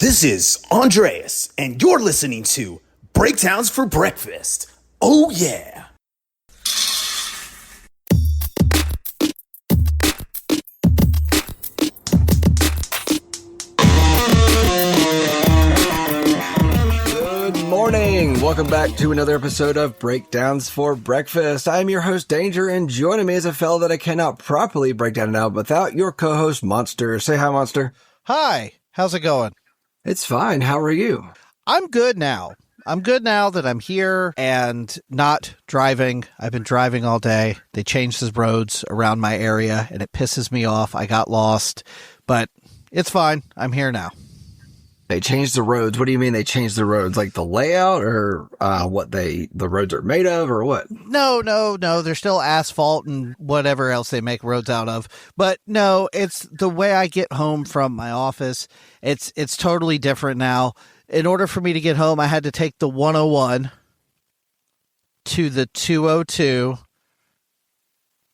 This is Andreas, and you're listening to Breakdowns for Breakfast. Oh, yeah. Good morning. Welcome back to another episode of Breakdowns for Breakfast. I'm your host, Danger, and joining me is a fellow that I cannot properly break down an album without, your co-host, Monster. Say hi, Monster. Hi. How's it going? It's fine. How are you? I'm good now. I'm good now that I'm here and not driving. I've been driving all day. They changed the roads around my area, and it pisses me off. I got lost, but it's fine. I'm here now. They changed the roads. What do you mean they changed the roads? Like the layout or the roads are made of or what? No. There's still asphalt and whatever else they make roads out of. But no, it's the way I get home from my office. It's totally different now. In order for me to get home, I had to take the 101 to the 202,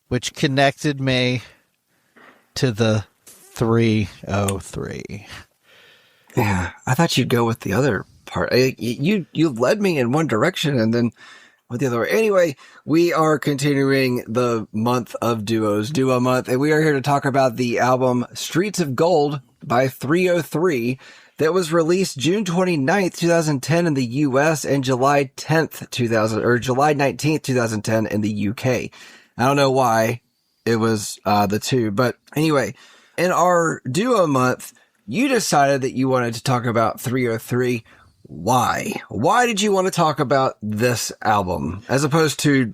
which connected me to the 303. Yeah, I thought you'd go with the other part. You led me in one direction and then with the other. Anyway, we are continuing the month of duos, Duo Month, and we are here to talk about the album Streets of Gold by 303 that was released June 29th, 2010 in the US and July 19th, 2010 in the UK. I don't know why it was the two, but anyway, in our Duo Month, you decided that you wanted to talk about 303. Why? Why did you want to talk about this album as opposed to,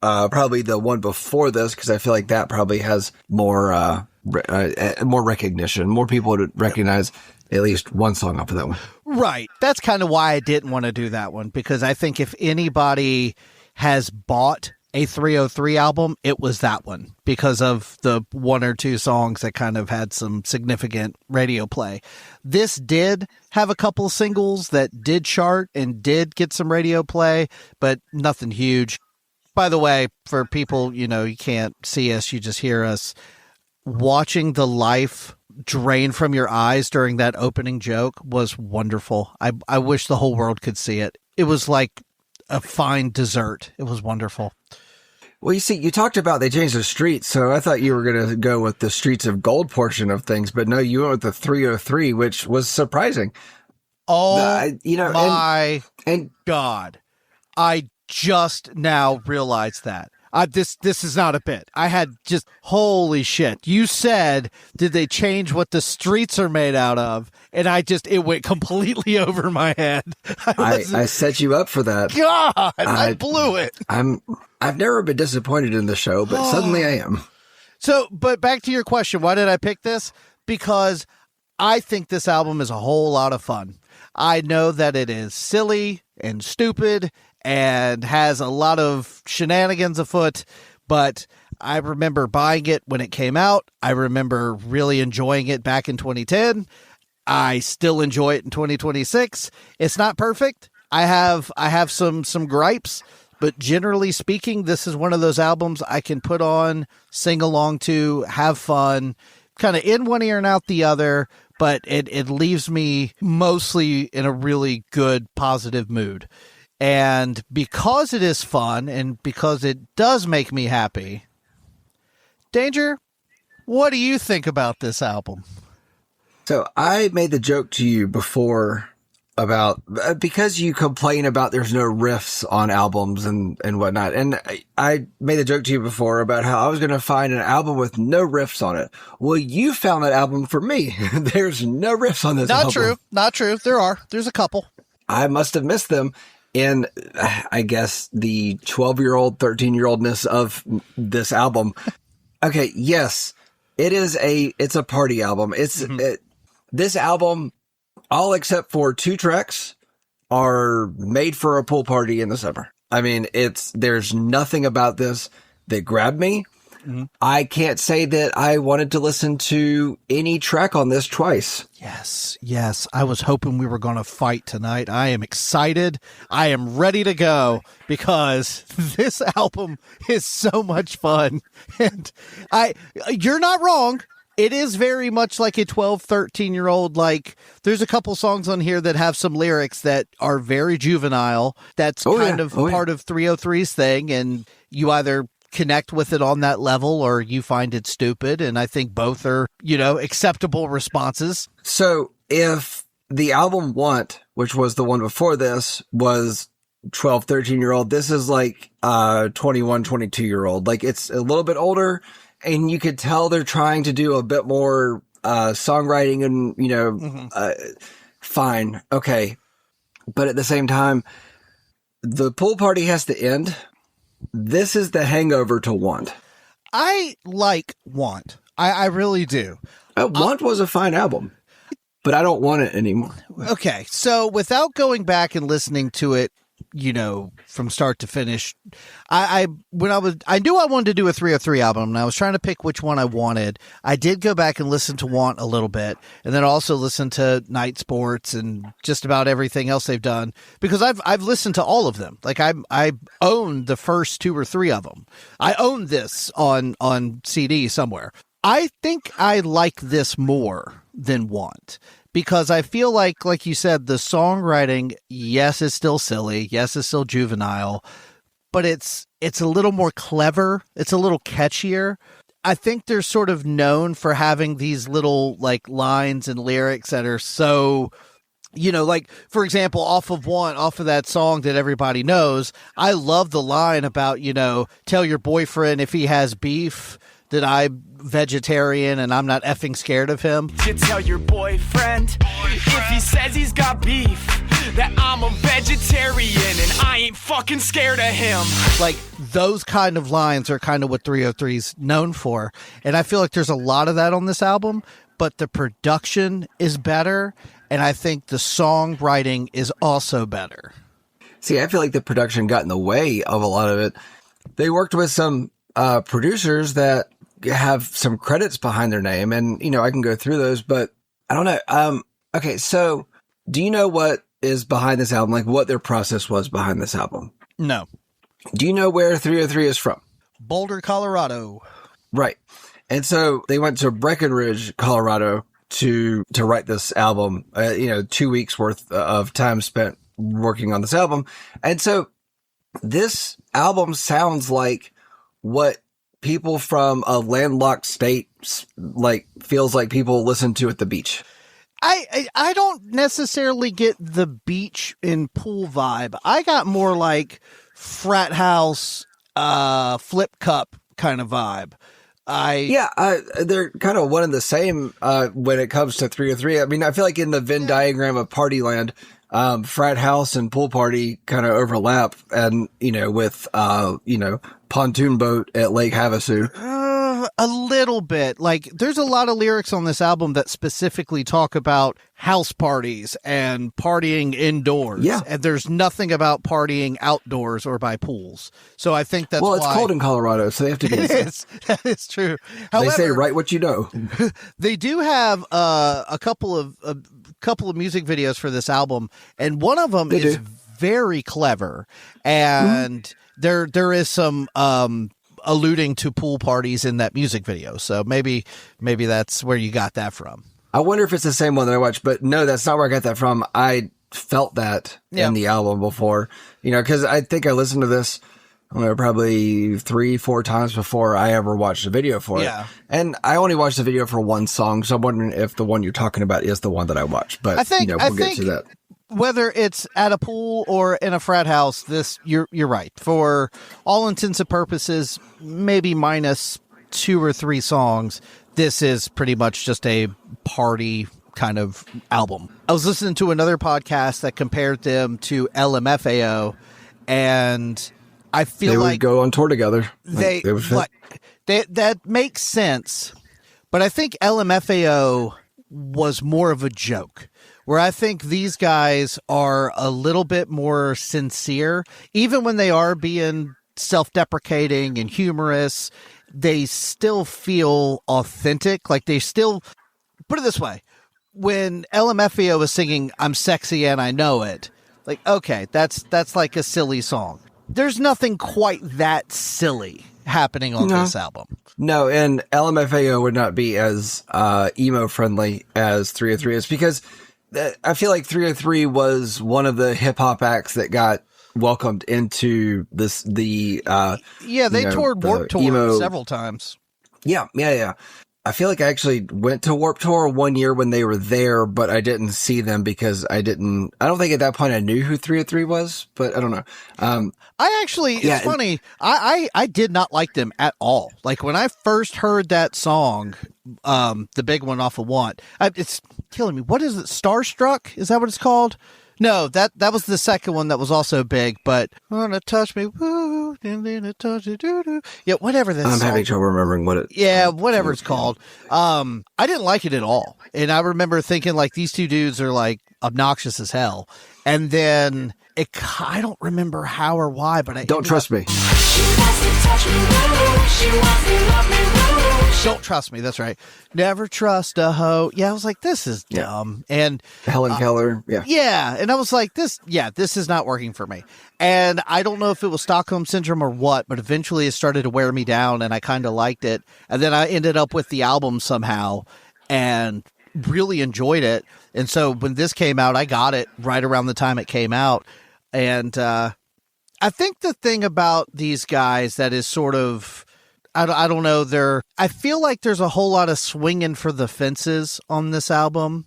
probably the one before this? Because I feel like that probably has more recognition. More people would recognize at least one song off of that one. Right. That's kind of why I didn't want to do that one, because I think if anybody has bought a 303 album, it was that one because of the one or two songs that kind of had some significant radio play. This did have a couple singles that did chart and did get some radio play, but nothing huge. By the way, for people, you can't see us, you just hear us. Watching the life drain from your eyes during that opening joke was wonderful. I wish the whole world could see it. It was like a fine dessert. It was wonderful. Well, you see, you talked about they changed the streets, so I thought you were going to go with the Streets of Gold portion of things, but no, you went with the 303, which was surprising. Oh, my God. I just now realized that. This is not a bit. I had just, holy shit. You said, did they change what the streets are made out of? And it went completely over my head. I set you up for that. God, I blew it. I've never been disappointed in the show, but suddenly I am. So, but back to your question, why did I pick this? Because I think this album is a whole lot of fun. I know that it is silly and stupid and has a lot of shenanigans afoot, but I remember buying it when it came out. I remember really enjoying it back in 2010. I still enjoy it in 2026. It's not perfect. I have some gripes, but generally speaking, this is one of those albums I can put on, sing along to, have fun, kind of in one ear and out the other, but it leaves me mostly in a really good, positive mood. And because it is fun and because it does make me happy, Danger, what do you think about this album? So I made the joke to you before about, because you complain about there's no riffs on albums and whatnot. And I made the joke to you before about how I was going to find an album with no riffs on it. Well, you found that album for me. There's no riffs on this album. Not true. There's a couple. I must have missed them. And I guess the 12-year-old, 13-year-oldness of this album. Okay, yes, it's a party album. This album, all except for 2 tracks, are made for a pool party in the summer. I mean, there's nothing about this that grabbed me. Mm-hmm. I can't say that I wanted to listen to any track on this twice. Yes. I was hoping we were going to fight tonight. I am excited. I am ready to go because this album is so much fun. And you're not wrong. it is very much like a 12, 13-year-old. Like, there's a couple songs on here that have some lyrics that are very juvenile. That's part of 303's thing, and you either connect with it on that level or you find it stupid, and I think both are, acceptable responses. So if the album Want, which was the one before this, was 12, 13-year-old, this is like 21, 22-year-old. Like, it's a little bit older, and you could tell they're trying to do a bit more songwriting and, fine. Okay. But at the same time, the pool party has to end. This is the hangover to Want. I like Want. I really do. Want was a fine album, but I don't want it anymore. Okay. So without going back and listening to it, from start to finish, I knew I wanted to do a 303 album, and I was trying to pick which one I wanted. I did go back and listen to Want a little bit, and then also listen to Night Sports and just about everything else they've done, because I've listened to all of them. Like, I own the first 2 or 3 of them. I own this on CD somewhere. I think I like this more than Want. Because I feel like you said, the songwriting, yes, is still silly. Yes, it's still juvenile, but it's a little more clever. It's a little catchier. I think they're sort of known for having these little like lines and lyrics that are so, like, for example, off of that song that everybody knows, I love the line about, tell your boyfriend if he has beef that I'm vegetarian and I'm not effing scared of him. You tell your boyfriend if he says he's got beef that I'm a vegetarian and I ain't fucking scared of him. Like, those kind of lines are kind of what 303's known for. And I feel like there's a lot of that on this album, but the production is better, and I think the songwriting is also better. See, I feel like the production got in the way of a lot of it. They worked with some producers that have some credits behind their name, and I can go through those, but I don't know. Okay, so do you know what is behind this album? Like, what their process was behind this album? No. Do you know where 303 is from? Boulder, Colorado. Right. And so they went to Breckenridge, Colorado to write this album. 2 weeks worth of time spent working on this album. And so this album sounds like what people from a landlocked state feels like people listen to at the beach. I don't necessarily get the beach and pool vibe. I got more like frat house, flip cup kind of vibe. They're kind of one and the same when it comes to 303. I mean, I feel like in the Venn diagram of Partyland, frat house and pool party kind of overlap, and with pontoon boat at Lake Havasu. A little bit. Like, there's a lot of lyrics on this album that specifically talk about house parties and partying indoors. Yeah. And there's nothing about partying outdoors or by pools. So I think that's it's cold in Colorado, so they have to be inside. That is true. However, they say write what you know. They do have a couple of music videos for this album, and one of them is very clever, and there is some alluding to pool parties in that music video. So maybe that's where you got that from. I wonder if it's the same one that I watched, but no, that's not where I got that from. I felt that in the album before, because I think I listened to this, probably 3-4 times before I ever watched a video for it. And I only watched the video for one song, so I'm wondering if the one you're talking about is the one that I watched. But we'll get to that. Whether it's at a pool or in a frat house, you're right. For all intents and purposes, maybe minus 2 or 3 songs, this is pretty much just a party kind of album. I was listening to another podcast that compared them to LMFAO, and I feel they like would go on tour together. That makes sense, but I think LMFAO was more of a joke, where I think these guys are a little bit more sincere. Even when they are being self-deprecating and humorous, they still feel authentic. Like, they still, put it this way, when LMFAO was singing "I'm Sexy and I Know It," like, okay, that's like a silly song. There's nothing quite that silly happening on this album. No, and LMFAO would not be as emo friendly as 303 is, because I feel like 303 was one of the hip hop acts that got welcomed into this. They toured Warped Tour emo several times. Yeah. I feel like I actually went to Warped Tour one year when they were there, but I didn't see them because I don't think at that point I knew who 303 was, but I don't know. It's funny. I did not like them at all. Like when I first heard that song, the big one off of Want, it's killing me. What is it? Starstruck? Is that what it's called? No, that was the second one that was also big, but wanna touch me, woo, and then it touch you, doo doo. Yeah, whatever this. I'm having trouble remembering what it. Yeah, whatever it's called. I didn't like it at all, and I remember thinking like these two dudes are like obnoxious as hell, and then I don't remember how or why, but Don't Trust Me. She wants to touch me, woo. She wants to love me, woo. Don't Trust Me. That's right. Never trust a hoe. Yeah, I was like, this is dumb. And Helen Keller. Yeah. Yeah. And I was like, this is not working for me. And I don't know if it was Stockholm Syndrome or what, but eventually it started to wear me down and I kind of liked it. And then I ended up with the album somehow and really enjoyed it. And so when this came out, I got it right around the time it came out. And I think the thing about these guys that is sort of, I don't know, I feel like there's a whole lot of swinging for the fences on this album,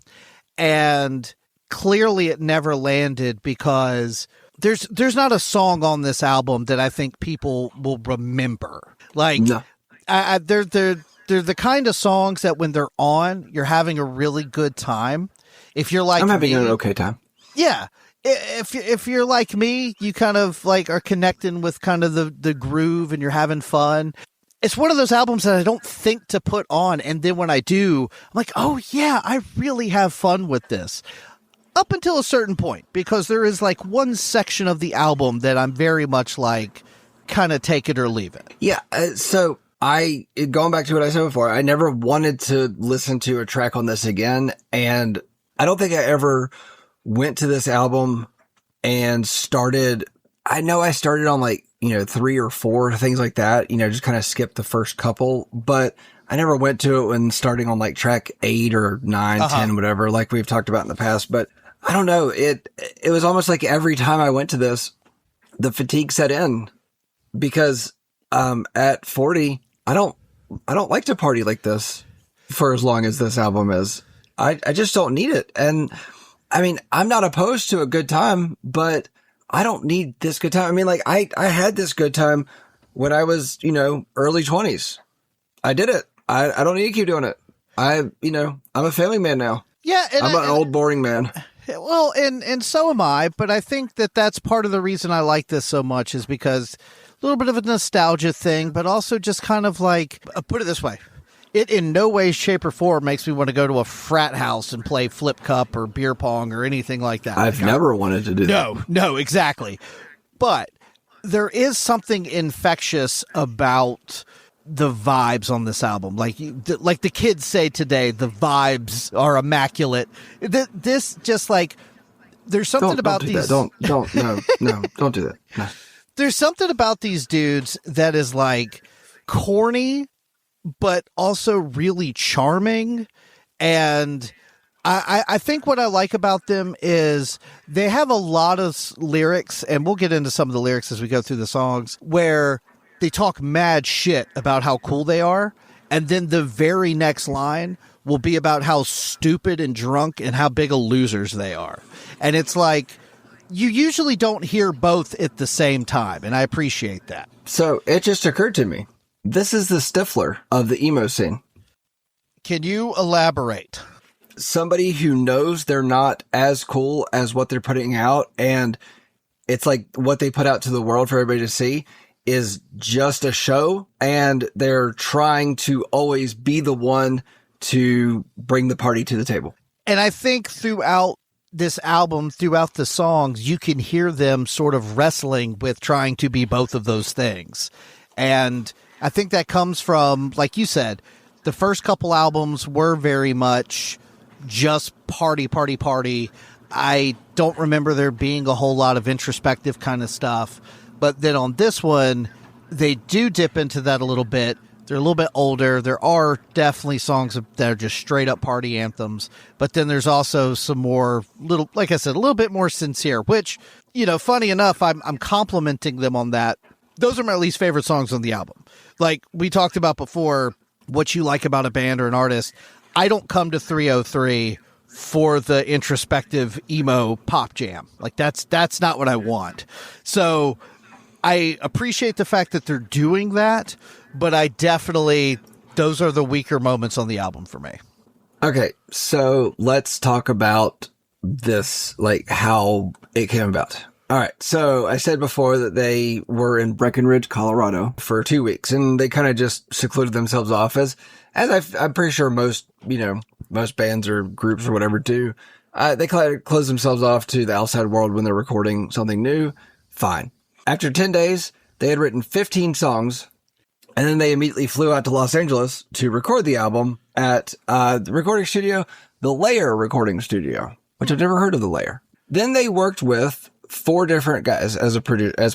and clearly it never landed because there's not a song on this album that I think people will remember. Like, No. they're the kind of songs that when they're on, you're having a really good time. If you're like I'm having me, an okay time. yeah. If you're like me, you kind of like are connecting with kind of the groove and you're having fun. It's one of those albums that I don't think to put on. And then when I do, I'm like, oh yeah, I really have fun with this. Up until a certain point, because there is like one section of the album that I'm very much like, kind of take it or leave it. Yeah. So going back to what I said before, I never wanted to listen to a track on this again. And I don't think I ever went to this album and started on like, 3 or 4 things like that, just kind of skipped the first couple, but I never went to it when starting on like track 8 or 9, 10, whatever, like we've talked about in the past. But I don't know. It was almost like every time I went to this, the fatigue set in because, at 40, I don't like to party like this for as long as this album is. I just don't need it. And I mean, I'm not opposed to a good time, but I don't need this good time. I mean, like I had this good time when I was, early 20s. I did it. I don't need to keep doing it. I'm a family man now. Yeah. And I'm an old boring man. Well, and so am I, but I think that's part of the reason I like this so much is because a little bit of a nostalgia thing, but also just kind of like, put it this way. It in no way, shape, or form makes me want to go to a frat house and play flip cup or beer pong or anything like that. I've never wanted to do that. No, exactly. But there is something infectious about the vibes on this album. Like the kids say today, the vibes are immaculate. This just like, there's something about these. No, don't do that. No. There's something about these dudes that is like corny, but also really charming. And I think what I like about them is they have a lot of lyrics, and we'll get into some of the lyrics as we go through the songs, where they talk mad shit about how cool they are. And then the very next line will be about how stupid and drunk and how big of losers they are. And it's like, you usually don't hear both at the same time. And I appreciate that. So it just occurred to me. This is the Stifler of the emo scene. Can you elaborate? Somebody who knows they're not as cool as what they're putting out, and it's like what they put out to the world for everybody to see is just a show, and they're trying to always be the one to bring the party to the table. And I think throughout this album, throughout the songs, you can hear them sort of wrestling with trying to be both of those things. And I think that comes from, like you said, the first couple albums were very much just party, party, party. I don't remember there being a whole lot of introspective kind of stuff. But then on this one, they do dip into that a little bit. They're a little bit older. There are definitely songs that are just straight up party anthems, but then there's also some more little, like I said, a little bit more sincere, which, funny enough, I'm complimenting them on that. Those are my least favorite songs on the album. Like we talked about before, what you like about a band or an artist. I don't come to 303 for the introspective emo pop jam. Like that's not what I want. So I appreciate the fact that they're doing that, but I definitely, those are the weaker moments on the album for me. Okay, so let's talk about this, like how it came about. All right, so I said before that they were in Breckenridge, Colorado for 2 weeks, and they kind of just secluded themselves off I'm pretty sure most bands or groups or whatever do. They close themselves off to the outside world when they're recording something new. Fine. After 10 days, they had written 15 songs, and then they immediately flew out to Los Angeles to record the album at the recording studio, the Layer Recording Studio, which I've never heard of the Layer. Then they worked with 4 different guys as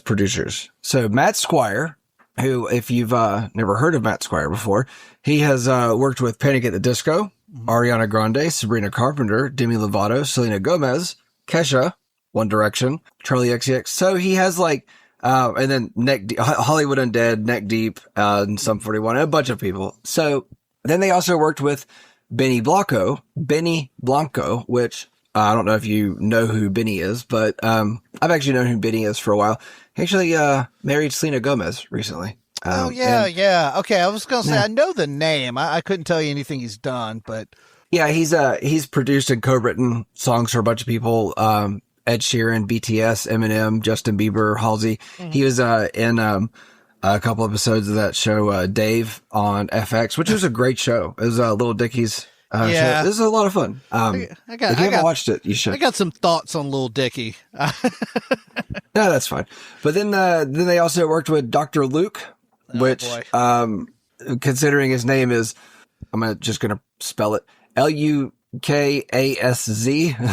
producers. So Matt Squire, who, if you've never heard of Matt Squire before, he has worked with Panic at the Disco, Ariana Grande, Sabrina Carpenter, Demi Lovato, Selena Gomez, Kesha, One Direction, Charlie XCX. So he has and then Hollywood Undead, Neck Deep, and Sum 41, and a bunch of people. So then they also worked with Benny Blanco, which I don't know if you know who Benny is, but I've actually known who Benny is for a while. He actually married Selena Gomez recently. Yeah. Okay, I was going to say, I know the name. I couldn't tell you anything he's done, but... Yeah, he's produced and co-written songs for a bunch of people. Ed Sheeran, BTS, Eminem, Justin Bieber, Halsey. Mm-hmm. He was in a couple episodes of that show, Dave, on FX, which was a great show. It was Little Dicky's show. This is a lot of fun. If you haven't watched it, you should. I got some thoughts on Little Dicky. No, that's fine. But then they also worked with Dr. Luke, which, considering his name is, just going to spell it, Lukaszz,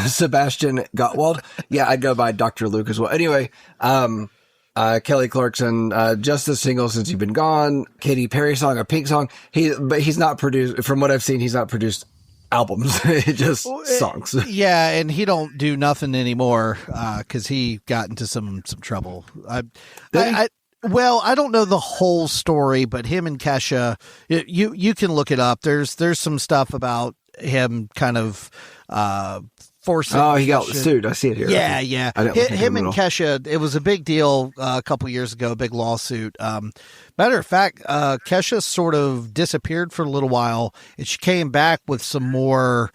Sebastian Gottwald. Yeah, I'd go by Dr. Luke as well. Anyway, Kelly Clarkson, just a single Since You've Been Gone, Katy Perry song, a Pink song. But he's not produced, from what I've seen, he's not produced albums, just songs. Yeah, and he don't do nothing anymore, cause he got into some trouble. Well, I don't know the whole story, but him and Kesha, you can look it up. There's some stuff about him kind of forcing. Oh, he got sued. I see it here. Yeah. Him and Kesha, it was a big deal a couple years ago, a big lawsuit. Matter of fact, Kesha sort of disappeared for a little while, and she came back with some more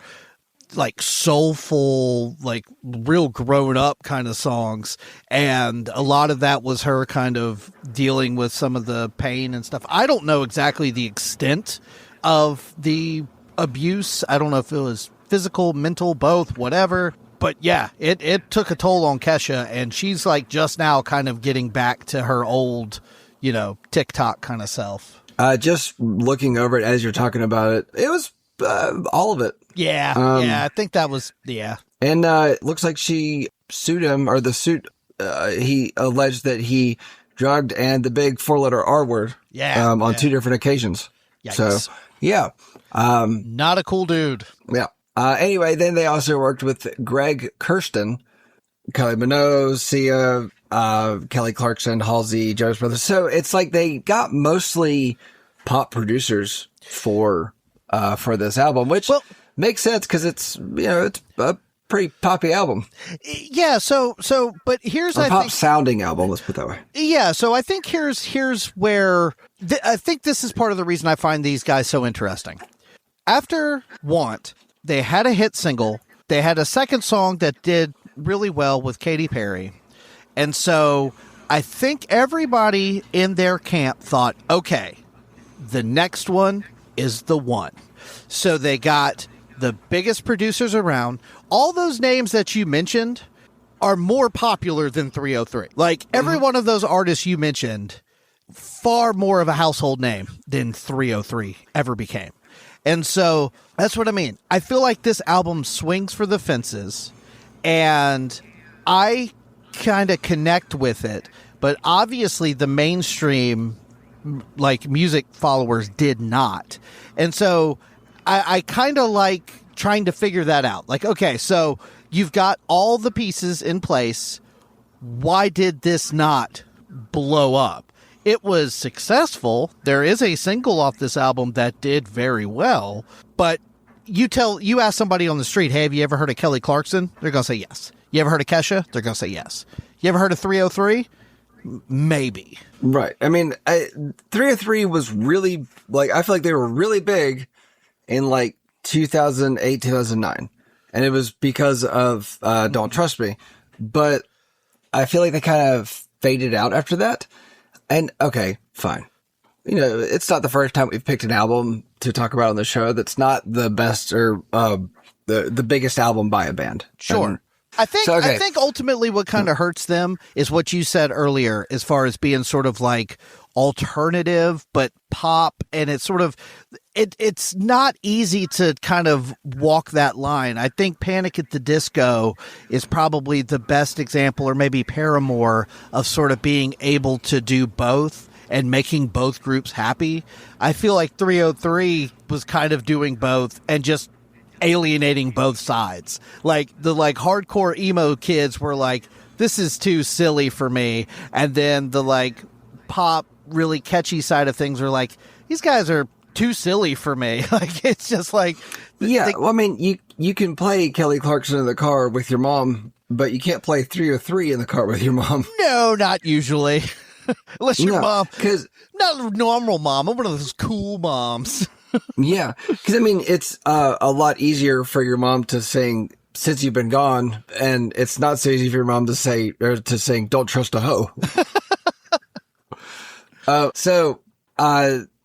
like soulful, like real grown up kind of songs. And a lot of that was her kind of dealing with some of the pain and stuff. I don't know exactly the extent of the abuse. I don't know if it was physical, mental, both, whatever. But yeah, it took a toll on Kesha, and she's like just now kind of getting back to her old, TikTok kind of self. Just looking over it as you're talking about it, it was all of it. Yeah, I think that was, yeah. And it looks like she sued him, or the suit, he alleged that he drugged and the big 4-letter R word on 2 different occasions. Yikes. So, yeah. Not a cool dude. Yeah. Anyway, then they also worked with Greg Kurstin, Kylie Minogue, Sia, Kelly Clarkson, Halsey, Jonas Brothers. So it's like they got mostly pop producers for this album, which makes sense because it's a pretty poppy album. Yeah. But here's a pop sounding album. Let's put it that way. Yeah. So I think here's where I think this is part of the reason I find these guys so interesting. After Want, they had a hit single. They had a second song that did really well with Katy Perry. And so I think everybody in their camp thought, okay, the next one is the one. So they got the biggest producers around. All those names that you mentioned are more popular than 303. Like every one of those artists you mentioned, far more of a household name than 303 ever became. And so that's what I mean. I feel like this album swings for the fences, and I kind of connect with it, but obviously the mainstream like music followers did not. And so I kind of like trying to figure that out. Like, okay, so you've got all the pieces in place. Why did this not blow up? It was successful. There is a single off this album that did very well, but you ask somebody on the street, hey, have you ever heard of Kelly Clarkson? They're going to say yes. You ever heard of Kesha? They're going to say yes. You ever heard of 303? Maybe. Right. I mean, 303 was really, like, I feel like they were really big in like 2008, 2009. And it was because of Don't Trust Me. But I feel like they kind of faded out after that. And okay, fine. You know, it's not the first time we've picked an album to talk about on the show that's not the best or the biggest album by a band. Sure. And I think so, okay. I think ultimately what kind of hurts them is what you said earlier, as far as being sort of like alternative but pop, and it's sort of it's not easy to kind of walk that line. I think Panic at the Disco is probably the best example, or maybe Paramore, of sort of being able to do both and making both groups happy. I feel like 303 was kind of doing both and just alienating both sides. Like the hardcore emo kids were like, this is too silly for me, and then the like pop really catchy side of things are like, these guys are too silly for me. Like, it's just like, yeah, well, I mean, you can play Kelly Clarkson in the car with your mom, but you can't play 303 in the car with your mom. No, not usually. Unless your mom, 'cause not a normal mom, I'm one of those cool moms. yeah, because I mean, it's a lot easier for your mom to sing "Since You've Been Gone," and it's not so easy for your mom to say or to sing "Don't Trust a Hoe."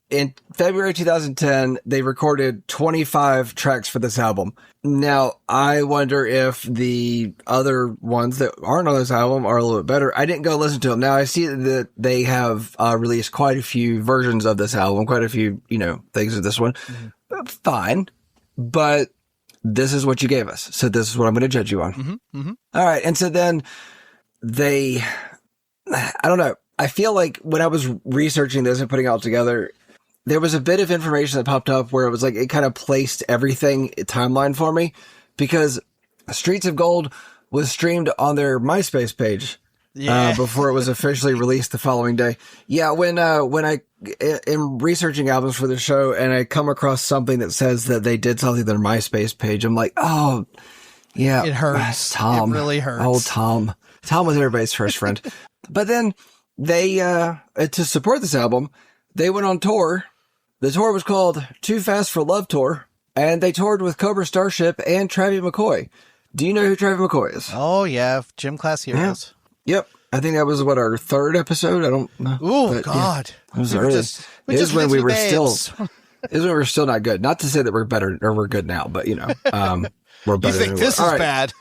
In February 2010, they recorded 25 tracks for this album. Now, I wonder if the other ones that aren't on this album are a little bit better. I didn't go listen to them. Now, I see that they have released quite a few versions of this album, quite a few, things of this one. Mm-hmm. Fine. But this is what you gave us. So this is what I'm going to judge you on. Mm-hmm. Mm-hmm. All right. And so then I don't know. I feel like when I was researching this and putting it all together, there was a bit of information that popped up where it was like, it kind of placed everything timeline for me, because Streets of Gold was streamed on their MySpace page before it was officially released the following day. Yeah. When I am researching albums for the show and I come across something that says that they did something to their MySpace page, I'm like, oh yeah, it hurts. Tom. It really hurts. Oh, Tom was everybody's first friend. But then they, to support this album, they went on tour. The tour was called Too Fast for Love Tour, and they toured with Cobra Starship and Travie McCoy. Do you know who Travie McCoy is? Oh, yeah. Gym Class Heroes. Yeah. Yep. I think that was our third episode. I don't know. Oh, God. Yeah, it was early. It was when we were still not good. Not to say that we're better or we're good now, but we're better. You think this is bad?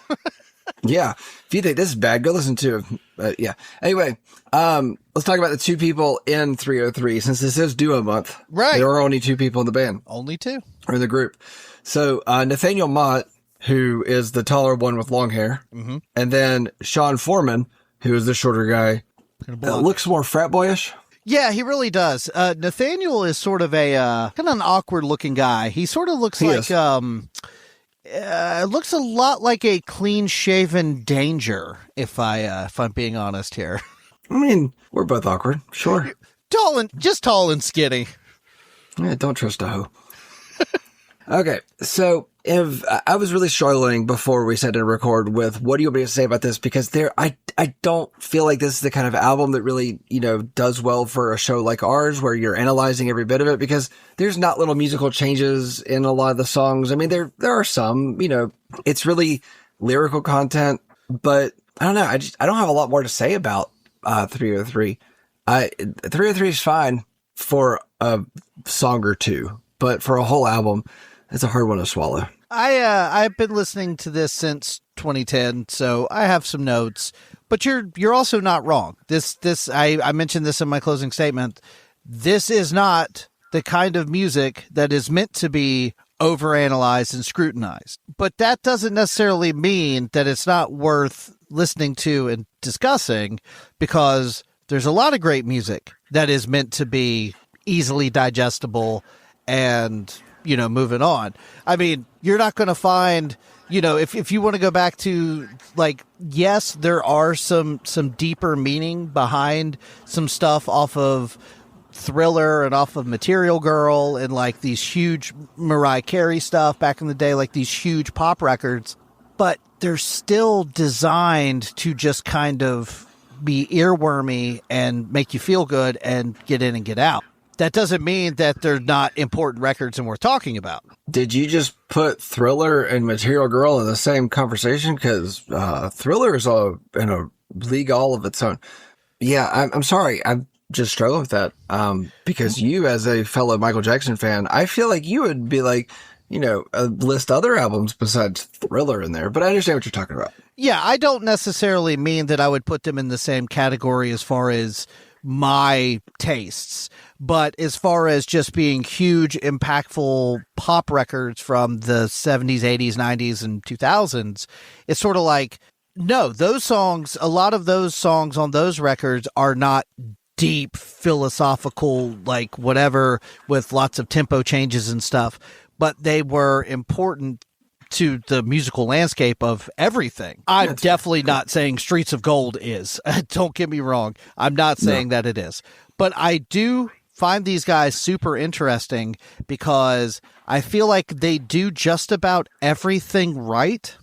Yeah. If you think this is bad, go listen to it. Yeah. Anyway, let's talk about the two people in 303, since this is duo month. Right. There are only two people in the band. Only two. Or in the group. So, Nathaniel Mott, who is the taller one with long hair. Mm-hmm. And then Sean Foreman, who is the shorter guy. Looks more frat boyish. Yeah, he really does. Nathaniel is sort of a kind of an awkward looking guy. He sort of looks looks a lot like a clean-shaven Danger, if I'm being honest here. I mean, we're both awkward, sure. Tall and skinny. Yeah, don't trust a hoe. Okay, so if I was really struggling before we sat down to record with what do you want me to say about this, because I don't feel like this is the kind of album that really, does well for a show like ours where you're analyzing every bit of it, because there's not little musical changes in a lot of the songs. I mean, there are some, it's really lyrical content, but I don't know. I don't have a lot more to say about 303. 303 is fine for a song or two, but for a whole album, it's a hard one to swallow. I've been listening to this since 2010, so I have some notes. But you're also not wrong. I mentioned this in my closing statement. This is not the kind of music that is meant to be overanalyzed and scrutinized. But that doesn't necessarily mean that it's not worth listening to and discussing, because There's a lot of great music that is meant to be easily digestible and, moving on. I mean, you're not going to find, if you want to go back to, like, yes, there are some deeper meaning behind some stuff off of Thriller and off of Material Girl and, like, these huge Mariah Carey stuff back in the day, like these huge pop records. But they're still designed to just kind of be earwormy and make you feel good and get in and get out. That doesn't mean that they're not important records and worth talking about. Did you just put Thriller and Material Girl in the same conversation? Because Thriller is in a league all of its own. Yeah, I'm sorry. I'm just struggling with that. Because you, as a fellow Michael Jackson fan, I feel like you would be like, list other albums besides Thriller in there. But I understand what you're talking about. Yeah, I don't necessarily mean that I would put them in the same category as far as my tastes. But as far as just being huge, impactful pop records from the 70s, 80s, 90s, and 2000s, it's sort of like, no, those songs, a lot of those songs on those records are not deep, philosophical, like whatever, with lots of tempo changes and stuff, but they were important to the musical landscape of everything. I'm definitely not saying Streets of Gold is. Don't get me wrong. I'm not saying that it is. But I do find these guys super interesting because I feel like they do just about everything right,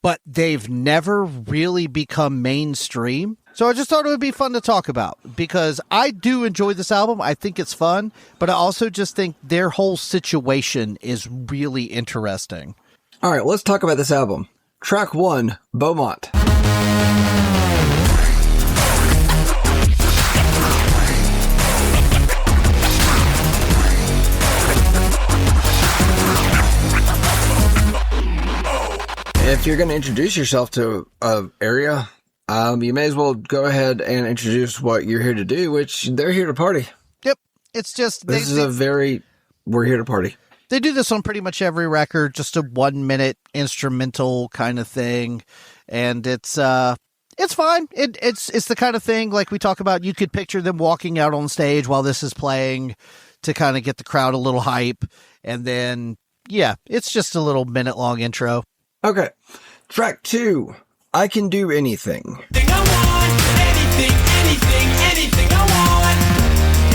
but they've never really become mainstream. So I just thought it would be fun to talk about because I do enjoy this album. I think it's fun, but I also just think their whole situation is really interesting. All right, let's talk about this album. Track 1, Beaumont. If you're going to introduce yourself to an area, you may as well go ahead and introduce what you're here to do, which they're here to party. Yep. It's just... we're here to party. They do this on pretty much every record, just a 1 minute instrumental kind of thing. And it's fine. It's the kind of thing, like we talk about, you could picture them walking out on stage while this is playing to kind of get the crowd a little hype. And then, yeah, it's just a little minute long intro. Okay. Track 2, I Can Do Anything. Anything I want.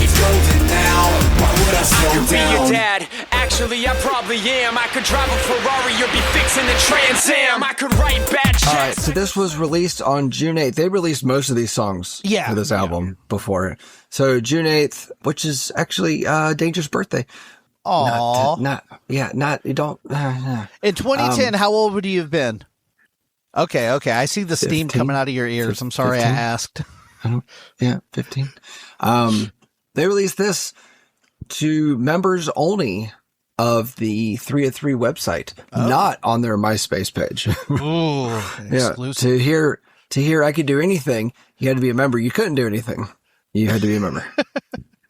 It's golden now. Why would I slow down? I could be your dad. Actually, I probably am. I could drive a Ferrari or be fixing a Trans Am. I could write bad checks. All right, so this was released on June 8th. They released most of these songs for this album before. So June 8th, which is actually Danger's birthday. Aww. In 2010, how old would you have been? Okay. I see the steam 15, coming out of your ears. I'm sorry 15. I asked. 15. They released this to members only of the 3 at 3 website, not on their MySpace page. Ooh, exclusive. To hear I Could Do Anything, you had to be a member. You couldn't do anything. You had to be a member.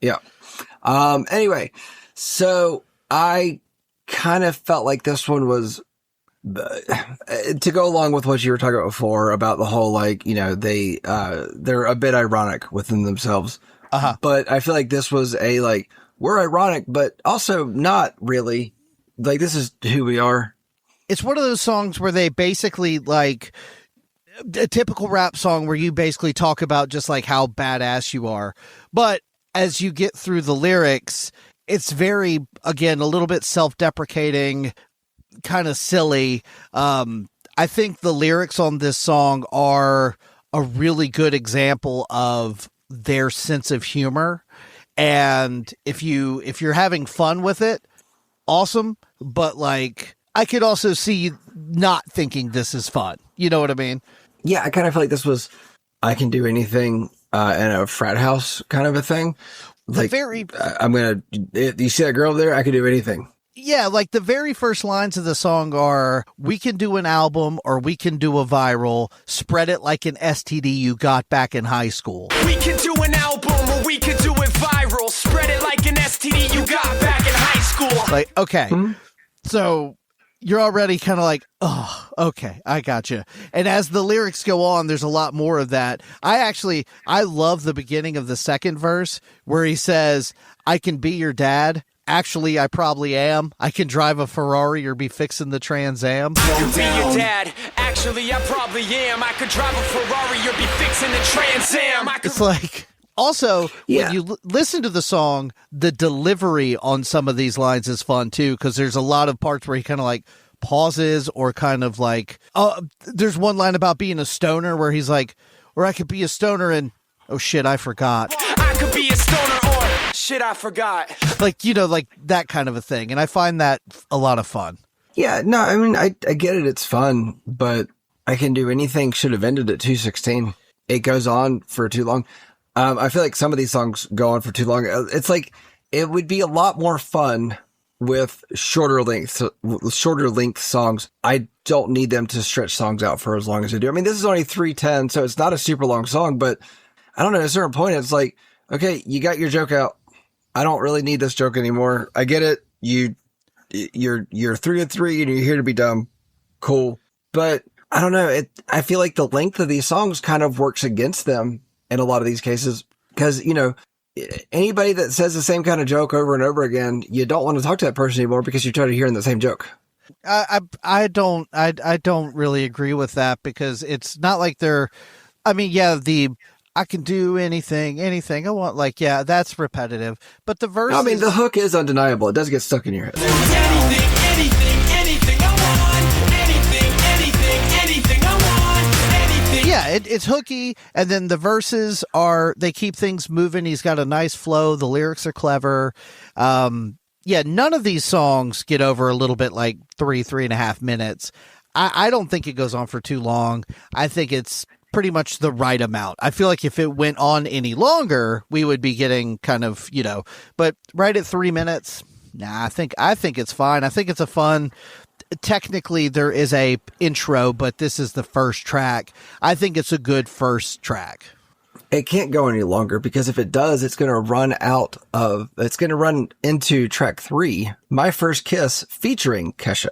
Yeah. Anyway, so I kind of felt like this one was to go along with what you were talking about before about the whole, like, they're a bit ironic within themselves. But I feel like this was we're ironic, but also not really. Like, this is who we are. It's one of those songs where they basically, like, a typical rap song where you basically talk about just like how badass you are. But as you get through the lyrics, it's very, again, a little bit self-deprecating, kind of silly. I think the lyrics on this song are a really good example of their sense of humor. And if you're having fun with it, awesome. But, like, I could also see you not thinking this is fun. You know what I mean? Yeah, I kind of feel like this was I Can Do Anything in a frat house kind of a thing. Like, you see that girl over there? I can do anything. Yeah, like the very first lines of the song are, we can do an album or we can do a viral, spread it like an STD you got back in high school. We can do an album or we can do it viral, spread it like an STD you got back in high school. Like, okay. So you're already kind of like, oh, okay, I gotcha. And as the lyrics go on, there's a lot more of that. I love the beginning of the second verse where he says, I can be your dad. Actually, I probably am. I can drive a Ferrari or be fixing the Trans Am. I could be your dad. Actually, I probably am. I could drive a Ferrari or be fixing the Trans Am. It's like, also, Yeah. when you listen to the song, the delivery on some of these lines is fun too, because there's a lot of parts where he kind of like pauses or kind of like, there's one line about being a stoner where he's like, or I could be a stoner and, oh shit, I forgot. I could be a stoner or shit, I forgot. Like, like that kind of a thing. And I find that a lot of fun. Yeah, no, I mean, I get it. It's fun, but I Can Do Anything should have ended at 2:16. It goes on for too long. I feel like some of these songs go on for too long. It's like, it would be a lot more fun with shorter length songs. I don't need them to stretch songs out for as long as they do. I mean, this is only 3:10, so it's not a super long song, but I don't know, at a certain point, it's like, okay, you got your joke out. I don't really need this joke anymore. I get it. You're 3-3 and you're here to be dumb. Cool. But I don't know. I feel like the length of these songs kind of works against them in a lot of these cases. Because, anybody that says the same kind of joke over and over again, you don't want to talk to that person anymore because you're tired of hearing the same joke. I don't really agree with that, because it's not like they're, I mean, yeah, I can do anything I want. Like, yeah, that's repetitive. But the verse, I mean, the hook is undeniable. It does get stuck in your head. Anything I want. Anything I want. Anything. yeah, it's hooky. And then the verses they keep things moving. He's got a nice flow. The lyrics are clever. Yeah, none of these songs get over a little bit like 3.5 minutes. I don't think it goes on for too long. I think it's pretty much the right amount. I feel like if it went on any longer, we would be getting kind of, but right at 3 minutes, nah, I think it's fine. I think it's a fun, technically there is a intro, but this is the first track. I think it's a good first track. It can't go any longer, because if it does, it's going to run into track 3, My First Kiss, featuring Kesha.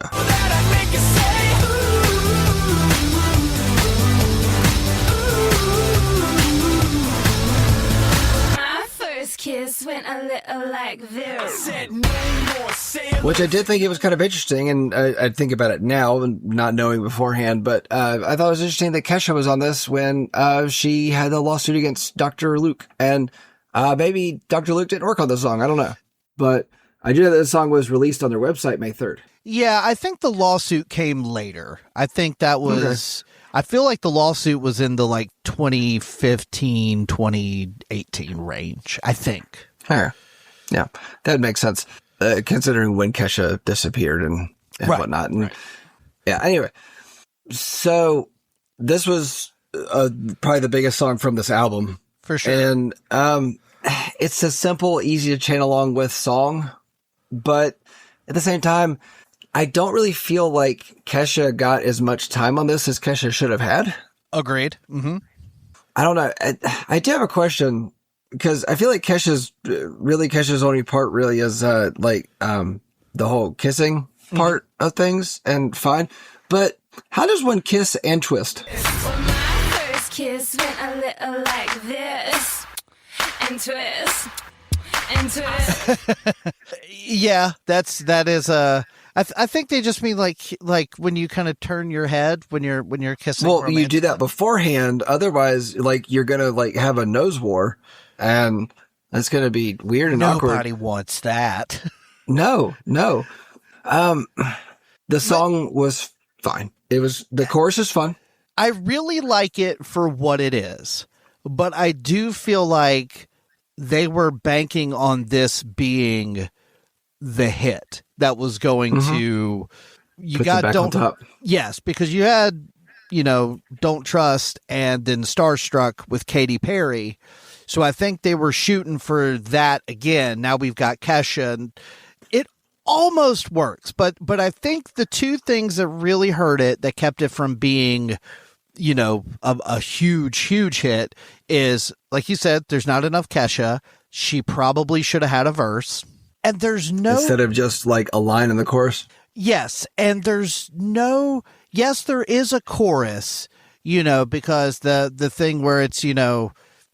My first kiss went a little like this. Which I did think it was kind of interesting, and I think about it now, and not knowing beforehand, but I thought it was interesting that Kesha was on this when she had the lawsuit against Dr. Luke, and maybe Dr. Luke didn't work on the song, I don't know. But I do know that the song was released on their website May 3rd. Yeah, I think the lawsuit came later. I think that was... Okay. I feel like the lawsuit was in the 2015, 2018 range, I think. Fair. Yeah, that would make sense, considering when Kesha disappeared and right, whatnot. And, right. Yeah, anyway. So this was probably the biggest song from this album. For sure. And it's a simple, easy to chain along with song. But at the same time, I don't really feel like Kesha got as much time on this as Kesha should have had. Agreed. Mm-hmm. I don't know. I do have a question, because I feel like Kesha's only part really is the whole kissing part of things, and fine. But how does one kiss and twist? My first kiss went a little like this. And twist. And twist. Yeah, that is I think they just mean like when you kind of turn your head when you're kissing. Well, you do that beforehand. Otherwise, you're gonna have a nose war, and that's gonna be weird and awkward. Nobody wants that. No. The song was fine. The chorus is fun. I really like it for what it is, but I do feel like they were banking on this being the hit that was going to, Put them back on top. Yes, because you had, Don't Trust and then Starstruck with Katy Perry. So I think they were shooting for that again. Now we've got Kesha, and it almost works, but I think the two things that really hurt it, that kept it from being, a huge hit, is, like you said, there's not enough Kesha. She probably should have had a verse. And there's no... Instead of just a line in the chorus? Yes, and there's no. Yes, there is a chorus, because the thing where it's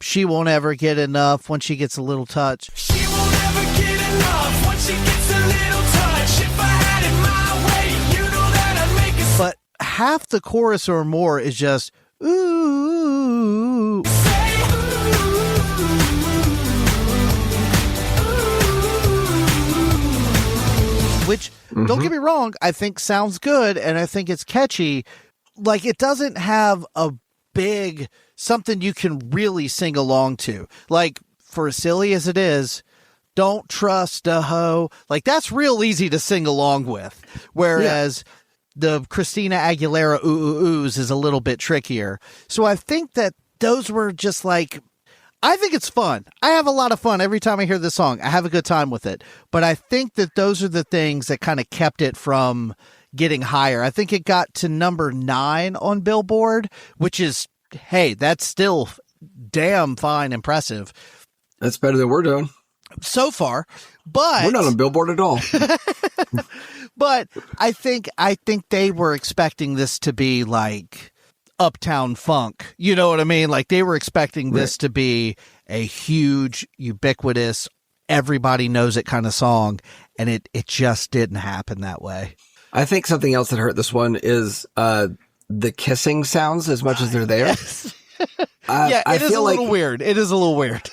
she won't ever get enough when she gets a little touch. She won't ever get enough when she gets a little touch. If I had it my way, that I'd make it. But half the chorus or more is just ooh. Which, don't get me wrong, I think sounds good and I think it's catchy. Like, it doesn't have a big something you can really sing along to. Like, for as silly as it is, don't trust a hoe. Like, that's real easy to sing along with. Whereas the Christina Aguilera ooh ooh oohs is a little bit trickier. So I think that those were just like, I think it's fun. I have a lot of fun every time I hear this song. I have a good time with it. But I think that those are the things that kind of kept it from getting higher. I think it got to number 9 on Billboard, which is, hey, that's still damn fine, impressive. That's better than we're doing. So far. But we're not on Billboard at all. But I think they were expecting this to be like Uptown Funk. You know what I mean? Like, they were expecting this to be a huge, ubiquitous, everybody knows it kind of song, and it just didn't happen that way. I think something else that hurt this one is the kissing sounds as much as they're there. Yes. It is a little weird. It is a little weird.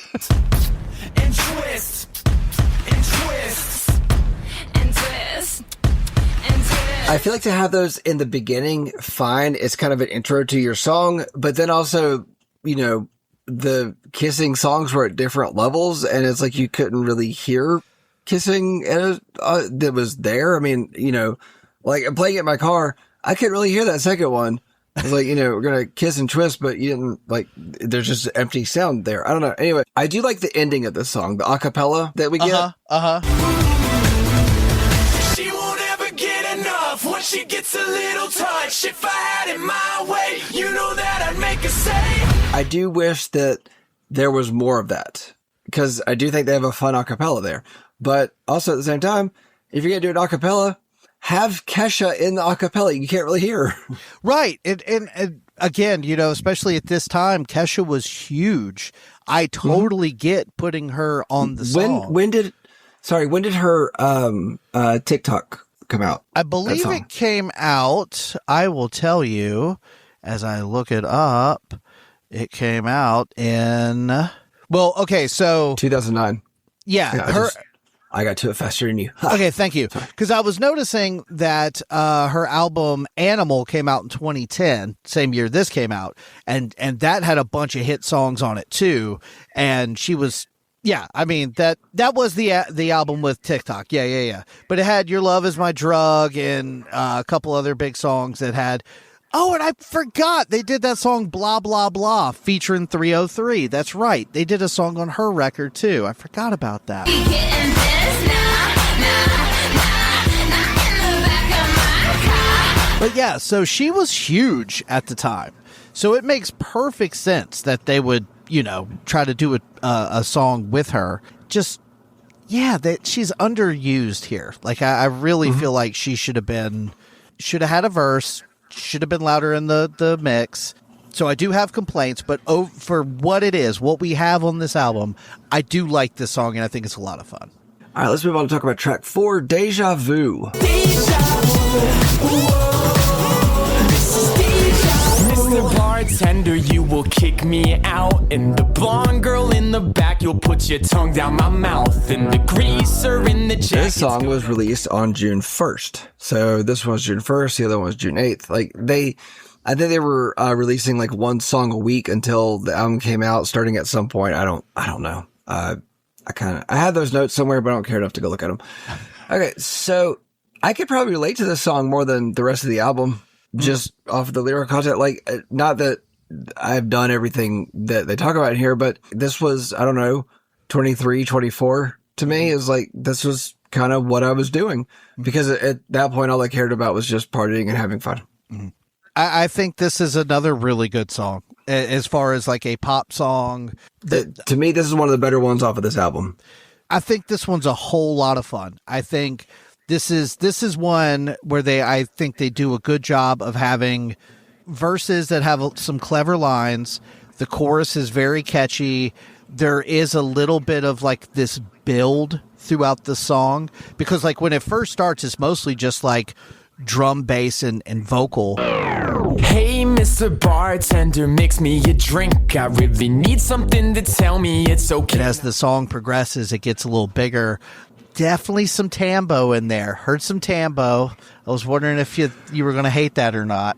And twist. And twist. And twist. And twist. I feel like to have those in the beginning, fine. It's kind of an intro to your song, but then also, the kissing songs were at different levels, and it's like you couldn't really hear kissing that was there. I mean, like I'm playing it in my car, I couldn't really hear that second one. I was like, we're going to kiss and twist, but you didn't, like, there's just empty sound there. I don't know. Anyway, I do like the ending of this song, the acapella that we get. She won't ever get enough when she gets a little touch. If I had it my way, that I'd make her say. I do wish that there was more of that, because I do think they have a fun acapella there. But also at the same time, if you're going to do an acapella, have Kesha in the acapella. You can't really hear her. Right. And again, especially at this time, Kesha was huge. I totally get putting her on the song. When did her TikTok come out? I believe it came out, I will tell you, as I look it up, it came out in, so 2009. Yeah, I got to it faster than you. Okay, thank you. Because I was noticing that her album Animal came out in 2010, same year this came out, and that had a bunch of hit songs on it too. And she was, that was the album with TikTok. Yeah. But it had Your Love Is My Drug and a couple other big songs that had. Oh, and I forgot they did that song Blah Blah Blah featuring 303. That's right. They did a song on her record too. I forgot about that. But yeah, so she was huge at the time. So it makes perfect sense that they would, try to do a song with her. Just, that she's underused here. Like, I really feel like she should have had a verse, should have been louder in the mix. So I do have complaints, but for what it is, what we have on this album, I do like this song, and I think it's a lot of fun. All right, let's move on to talk about track 4, Deja Vu. Mr. Bartender, you will kick me out. And the blonde girl in the back, you'll put your tongue down my mouth. And the greaser in the jacket. This song was released on June 1st. So this one was June 1st, the other one was June 8th. Like, I think they were releasing like one song a week until the album came out, starting at some point. I don't know. I had those notes somewhere, but I don't care enough to go look at them. Okay, so I could probably relate to this song more than the rest of the album, just off of the lyrical content. Like, not that I've done everything that they talk about here, but this was, 23, 24 to me is like, this was kind of what I was doing, because at that point, all I cared about was just partying and having fun. Mm-hmm. I think this is another really good song as far as like a pop song. To me, this is one of the better ones off of this album. I think this one's a whole lot of fun. I think This is one where I think they do a good job of having verses that have some clever lines. The chorus is very catchy. There is a little bit of like this build throughout the song, because like when it first starts, it's mostly just like drum, bass, and vocal. Hey, Mr. Bartender, mix me a drink. I really need something to tell me it's okay. And as the song progresses, it gets a little bigger. Definitely some tambo in there. Heard some tambo. I was wondering if you were going to hate that or not.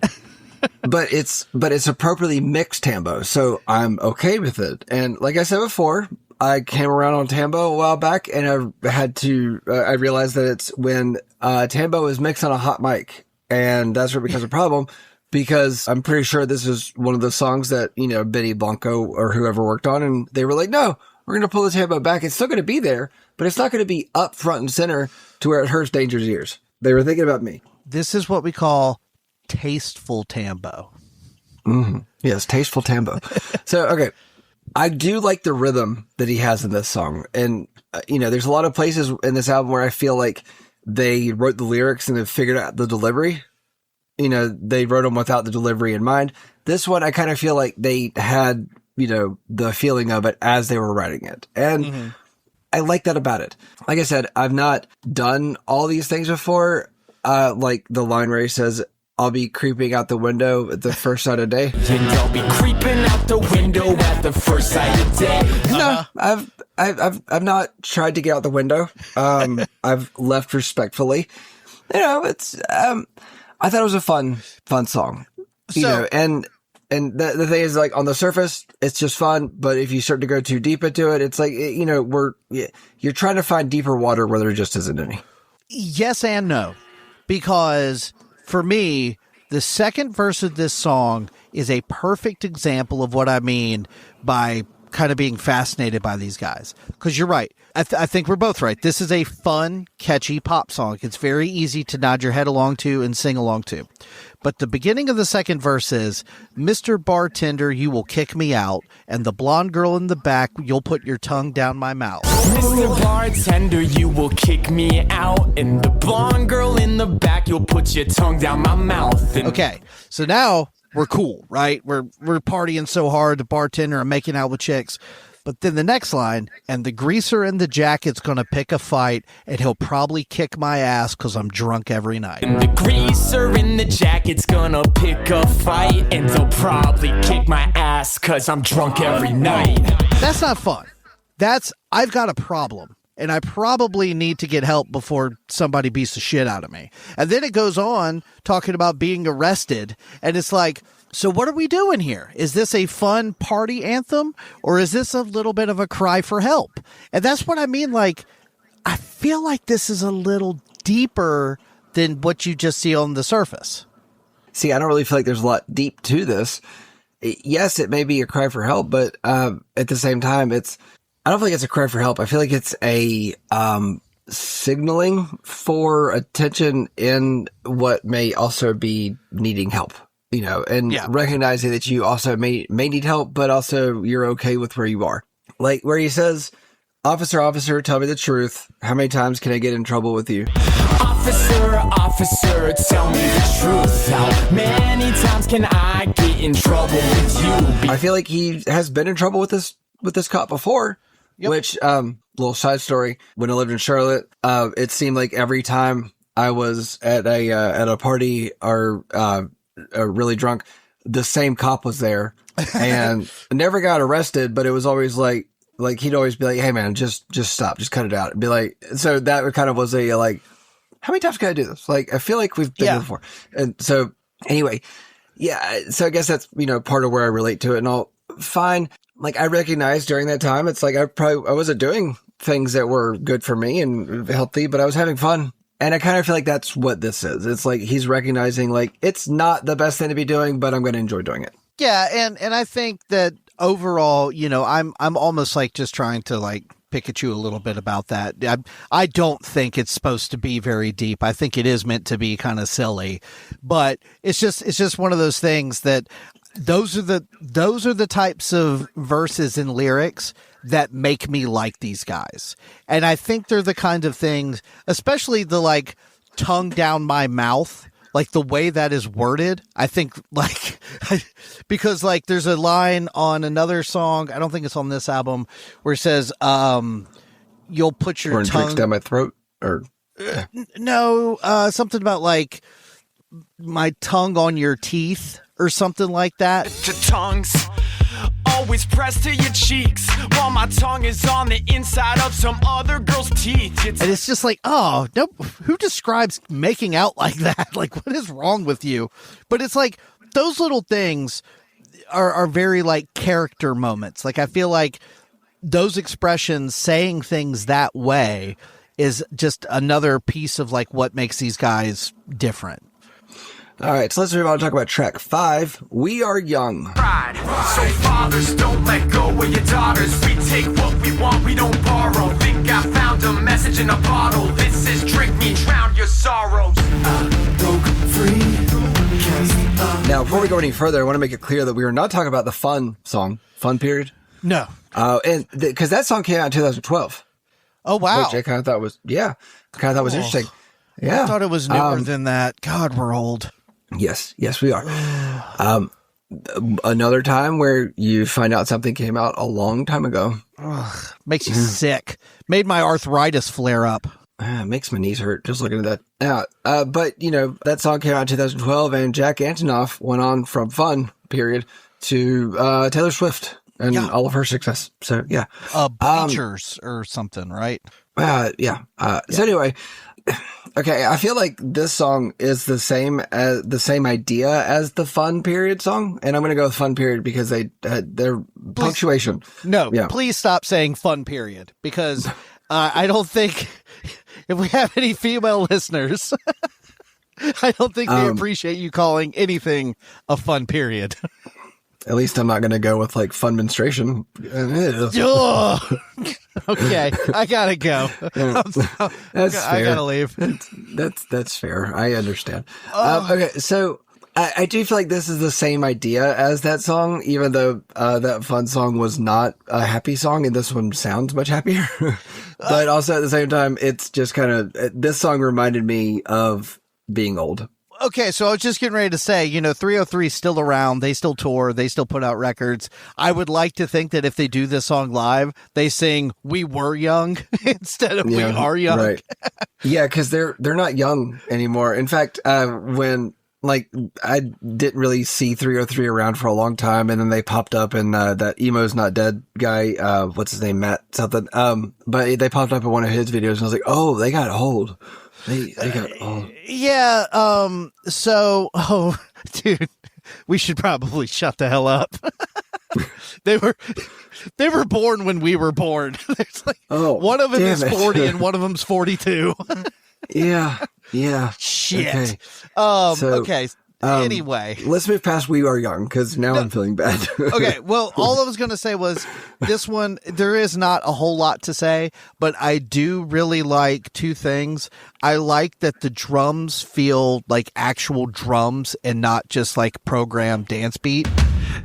but it's appropriately mixed tambo, so I'm okay with it. And like I said before, I came around on tambo a while back, and I realized that it's when tambo is mixed on a hot mic, and that's where it becomes a problem. Because I'm pretty sure this is one of the songs that, Benny Blanco or whoever worked on, and they were like, no, we're going to pull the tambo back. It's still going to be there, but it's not going to be up front and center to where it hurts Danger's ears. They were thinking about me. This is what we call tasteful tambo. Mm-hmm. Yes, tasteful tambo. So, okay. I do like the rhythm that he has in this song. And, there's a lot of places in this album where I feel like they wrote the lyrics and they figured out the delivery. They wrote them without the delivery in mind. This one, I kind of feel like they had, the feeling of it as they were writing it. And I like that about it. Like I said, I've not done all these things before. Like the line where he says, I'll be creeping out the window at the first sight of day. And I'll be creeping out the window at the first sight of day. No, I've not tried to get out the window. I've left respectfully. It's, I thought it was a fun song, and the thing is, like, on the surface, it's just fun. But if you start to go too deep into it, it's like, you're trying to find deeper water where there just isn't any. Yes and no, because for me, the second verse of this song is a perfect example of what I mean by kind of being fascinated by these guys. Because you're right. I think we're both right. This is a fun, catchy pop song. It's very easy to nod your head along to and sing along to. But the beginning of the second verse is, Mr. Bartender, you will kick me out, and the blonde girl in the back, you'll put your tongue down my mouth. Mr. Bartender, you will kick me out, and the blonde girl in the back, you'll put your tongue down my mouth. Okay, so now we're cool, right? We're partying so hard, the bartender and making out with chicks. But then the next line, and the greaser in the jacket's going to pick a fight, and he'll probably kick my ass because I'm drunk every night. And the greaser in the jacket's going to pick a fight, and they'll probably kick my ass because I'm drunk every night. That's not fun. I've got a problem, and I probably need to get help before somebody beats the shit out of me. And then it goes on talking about being arrested, and it's like, so what are we doing here? Is this a fun party anthem, or is this a little bit of a cry for help? And that's what I mean. Like, I feel like this is a little deeper than what you just see on the surface. See, I don't really feel like there's a lot deep to this. Yes, it may be a cry for help, but at the same time, I don't feel like it's a cry for help. I feel like it's a signaling for attention in what may also be needing help. Recognizing that you also may need help, but also you're okay with where you are. Like where he says, officer, tell me the truth. How many times can I get in trouble with you? Officer, tell me the truth. How many times can I get in trouble with you? I feel like he has been in trouble with this cop before. Yep. Which, little side story, when I lived in Charlotte, it seemed like every time I was at a party or really drunk, the same cop was there and never got arrested, but it was always like he'd always be like, hey man, just stop, just cut it out. It'd be like, so that kind of was a, like, how many times can I do this? Like, I feel like we've been here before. And so anyway, so I guess that's, part of where I relate to it and all. Fine. Like, I recognize during that time, it's like I wasn't doing things that were good for me and healthy, but I was having fun. And I kind of feel like that's what this is. It's like he's recognizing, like, it's not the best thing to be doing, but I'm going to enjoy doing it. Yeah, and I think that overall, I'm almost like just trying to like pick at you a little bit about that. I don't think it's supposed to be very deep. I think it is meant to be kind of silly, but it's just one of those things that those are the types of verses and lyrics that make me like these guys. And I think they're the kind of things, especially the like tongue down my mouth, like the way that is worded. I think like, because like there's a line on another song, I don't think it's on this album, where it says, you'll put your Or tongue drinks down my throat, or no, something about like my tongue on your teeth or something like that. To tongues always pressed to your cheeks while my tongue is on the inside of some other girl's teeth. And it's just like, oh, no, who describes making out like that? Like, what is wrong with you? But it's like those little things are very like character moments. Like, I feel like those expressions, saying things that way, is just another piece of like what makes these guys different. all right. So let's move on to talk about track 5. We Are Young. Pride. So fathers, don't let go of your daughters. We take what we want, we don't borrow. Think I found a message in a bottle. This is drink me, drown your sorrows. Broke free. Now, before we go any further, I want to make it clear that we are not talking about the Fun song, Fun Period. No. And because that song came out in 2012. Oh, wow. Which I kind of thought was, interesting. Yeah. I thought it was newer than that. God, we're old. Yes, we are. Another time where you find out something came out a long time ago. Makes you sick. Made my arthritis flare up. It makes my knees hurt just looking at that. But, you know, that song came out in 2012, and Jack Antonoff went on from Fun Period to Taylor Swift and all of her success. So, yeah. Bleachers or something, right? Yeah. So anyway, okay, I feel like this song is the same idea as the Fun Period song, and I'm going to go with Fun Period because their punctuation. No, please stop saying Fun Period, because I don't think if we have any female listeners, I don't think they appreciate you calling anything a fun period. At least I'm not going to go with like fun menstruation. Okay, I gotta go. That's fair. I gotta leave. That's fair. I understand. Okay, so I do feel like this is the same idea as that song, even though that Fun song was not a happy song, and this one sounds much happier. But also at the same time, it's just kind of, this song reminded me of being old. Okay, so I was just getting ready to say, 303 is still around. They still tour. They still put out records. I would like to think that if they do this song live, they sing "We Were Young" instead of "We Are Young." Right. Yeah, because they're not young anymore. In fact, when I didn't really see 303 around for a long time, and then they popped up, and that Emo's Not Dead guy, what's his name, Matt something. But they popped up in one of his videos, and I was like, oh, they got old. They got old. Yeah. So, dude, we should probably shut the hell up. They were born when we were born. There's like, one of them is 40 and one of them's 42. Yeah. Shit. Okay. Okay. Anyway, let's move past "We Are Young" because now I'm feeling bad. Okay. Well, all I was going to say was this one, there is not a whole lot to say, but I do really like two things. I like that the drums feel like actual drums and not just like programmed dance beat.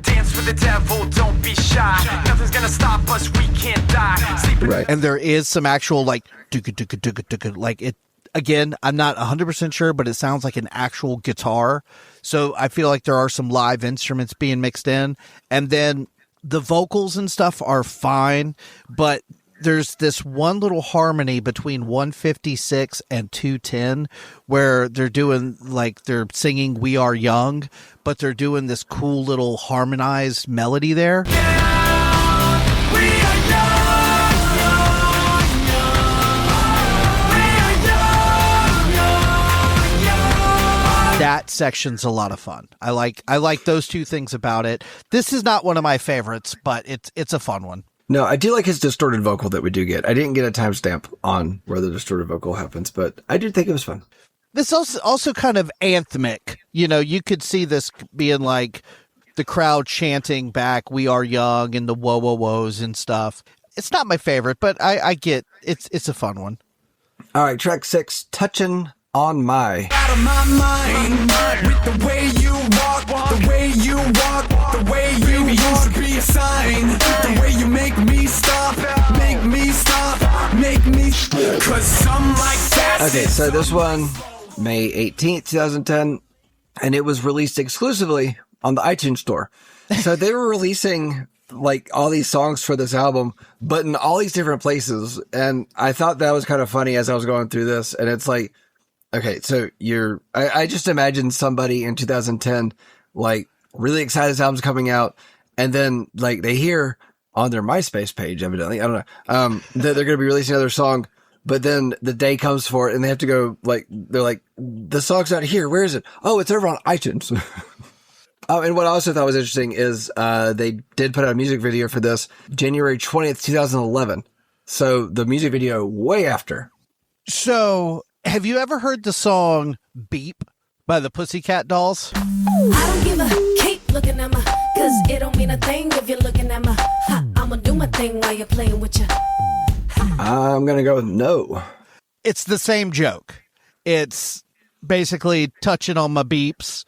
Dance for the devil, don't be shy. Nothing's gonna stop us, we can't die. Right. And there is some actual like like it. Again, I'm not 100% sure, but it sounds like an actual guitar. So I feel like there are some live instruments being mixed in. And then the vocals and stuff are fine, but there's this one little harmony between 156 and 210 where they're singing "We Are Young," but they're doing this cool little harmonized melody there. That section's a lot of fun. I like those two things about it. This is not one of my favorites, but it's a fun one. No, I do like his distorted vocal that we do get. I didn't get a timestamp on where the distorted vocal happens, but I did think it was fun. This also kind of anthemic. You could see this being like the crowd chanting back "We Are Young" and the whoa whoa whoas and stuff. It's not my favorite, but I get it's a fun one. All right, track 6, "Touchin' on My." Out of my mind, with the way you walk, the way you walk, the way you used to be a sign, the way you make me stop, Cause some like fast. Okay, so this one, May 18th, 2010, and it was released exclusively on the iTunes store. So they were releasing like all these songs for this album, but in all these different places. And I thought that was kind of funny as I was going through this. And it's like, okay, so I just imagine somebody in 2010, like really excited this album's coming out. And then like they hear on their MySpace page, evidently, I don't know, that they're going to be releasing another song. But then the day comes for it and they have to go like, they're like, the song's not here. Where is it? Oh, it's over on iTunes. And what I also thought was interesting is, they did put out a music video for this January 20th, 2011. So the music video way after. So, have you ever heard the song Beep by the Pussycat Dolls? I don't give a keep looking at my, cause it don't mean a thing if you're looking at my, I'ma do my thing while you're playing with you. I'm going to go with no. It's the same joke. It's basically touching on my beeps,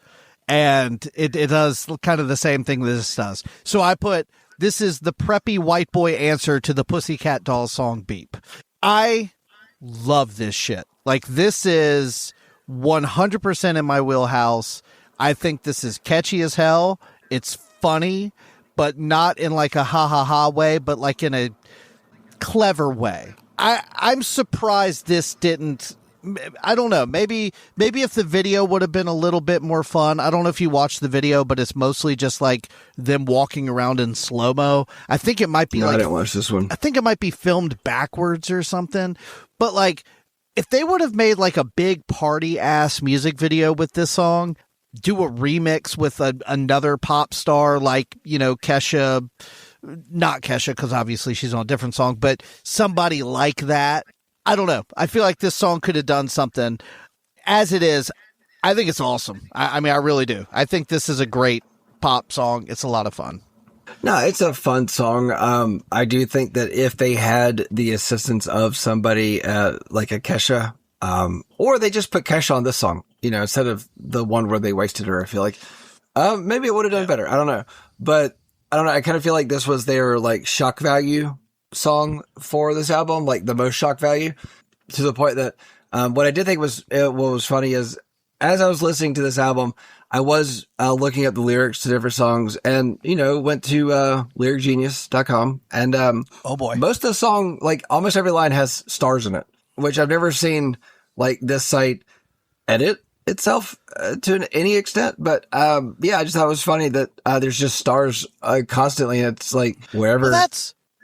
and it does kind of the same thing this does. So I put, this is the preppy white boy answer to the Pussycat Dolls song Beep. I love this shit. Like, this is 100% in my wheelhouse. I think this is catchy as hell. It's funny, but not in like a ha ha ha way, but like in a clever way. I'm surprised this didn't, I don't know, maybe if the video would have been a little bit more fun. I don't know if you watched the video, but it's mostly just like them walking around in slow-mo. I think it might be No, like, I didn't watch this one. I think it might be filmed backwards or something. But like, if they would have made like a big party ass music video with this song, do a remix with another pop star like, you know, Kesha, not Kesha, because obviously she's on a different song, but somebody like that. I don't know. I feel like this song could have done something. As it is, I think it's awesome. I mean, I really do. I think this is a great pop song. It's a lot of fun. No, it's a fun song. I do think that if they had the assistance of somebody like a Kesha, or they just put Kesha on this song, you know, instead of the one where they wasted her, I feel like maybe it would have done better. I don't know. But I don't know. I kind of feel like this was their like shock value song for this album, like the most shock value, to the point that what I did think was what was funny is as I was listening to this album, I was looking at the lyrics to different songs and, you know, went to lyricgenius.com and Oh boy. most of the song, like almost every line has stars in it, which I've never seen like this site edit itself to any extent. But yeah, I just thought it was funny that there's just stars constantly. It's like wherever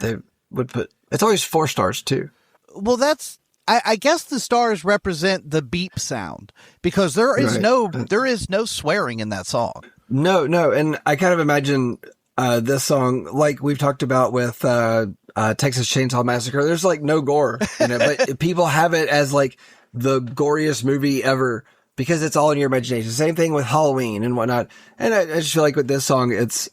they would put, it's always 4 stars too. Well, that's, I guess the stars represent the beep sound because there is Right. there is no swearing in that song. No. And I kind of imagine this song, like we've talked about with Texas Chainsaw Massacre, there's like no gore in it, but people have it as like the goriest movie ever because it's all in your imagination. Same thing with Halloween and whatnot. And I just feel like with this song, it's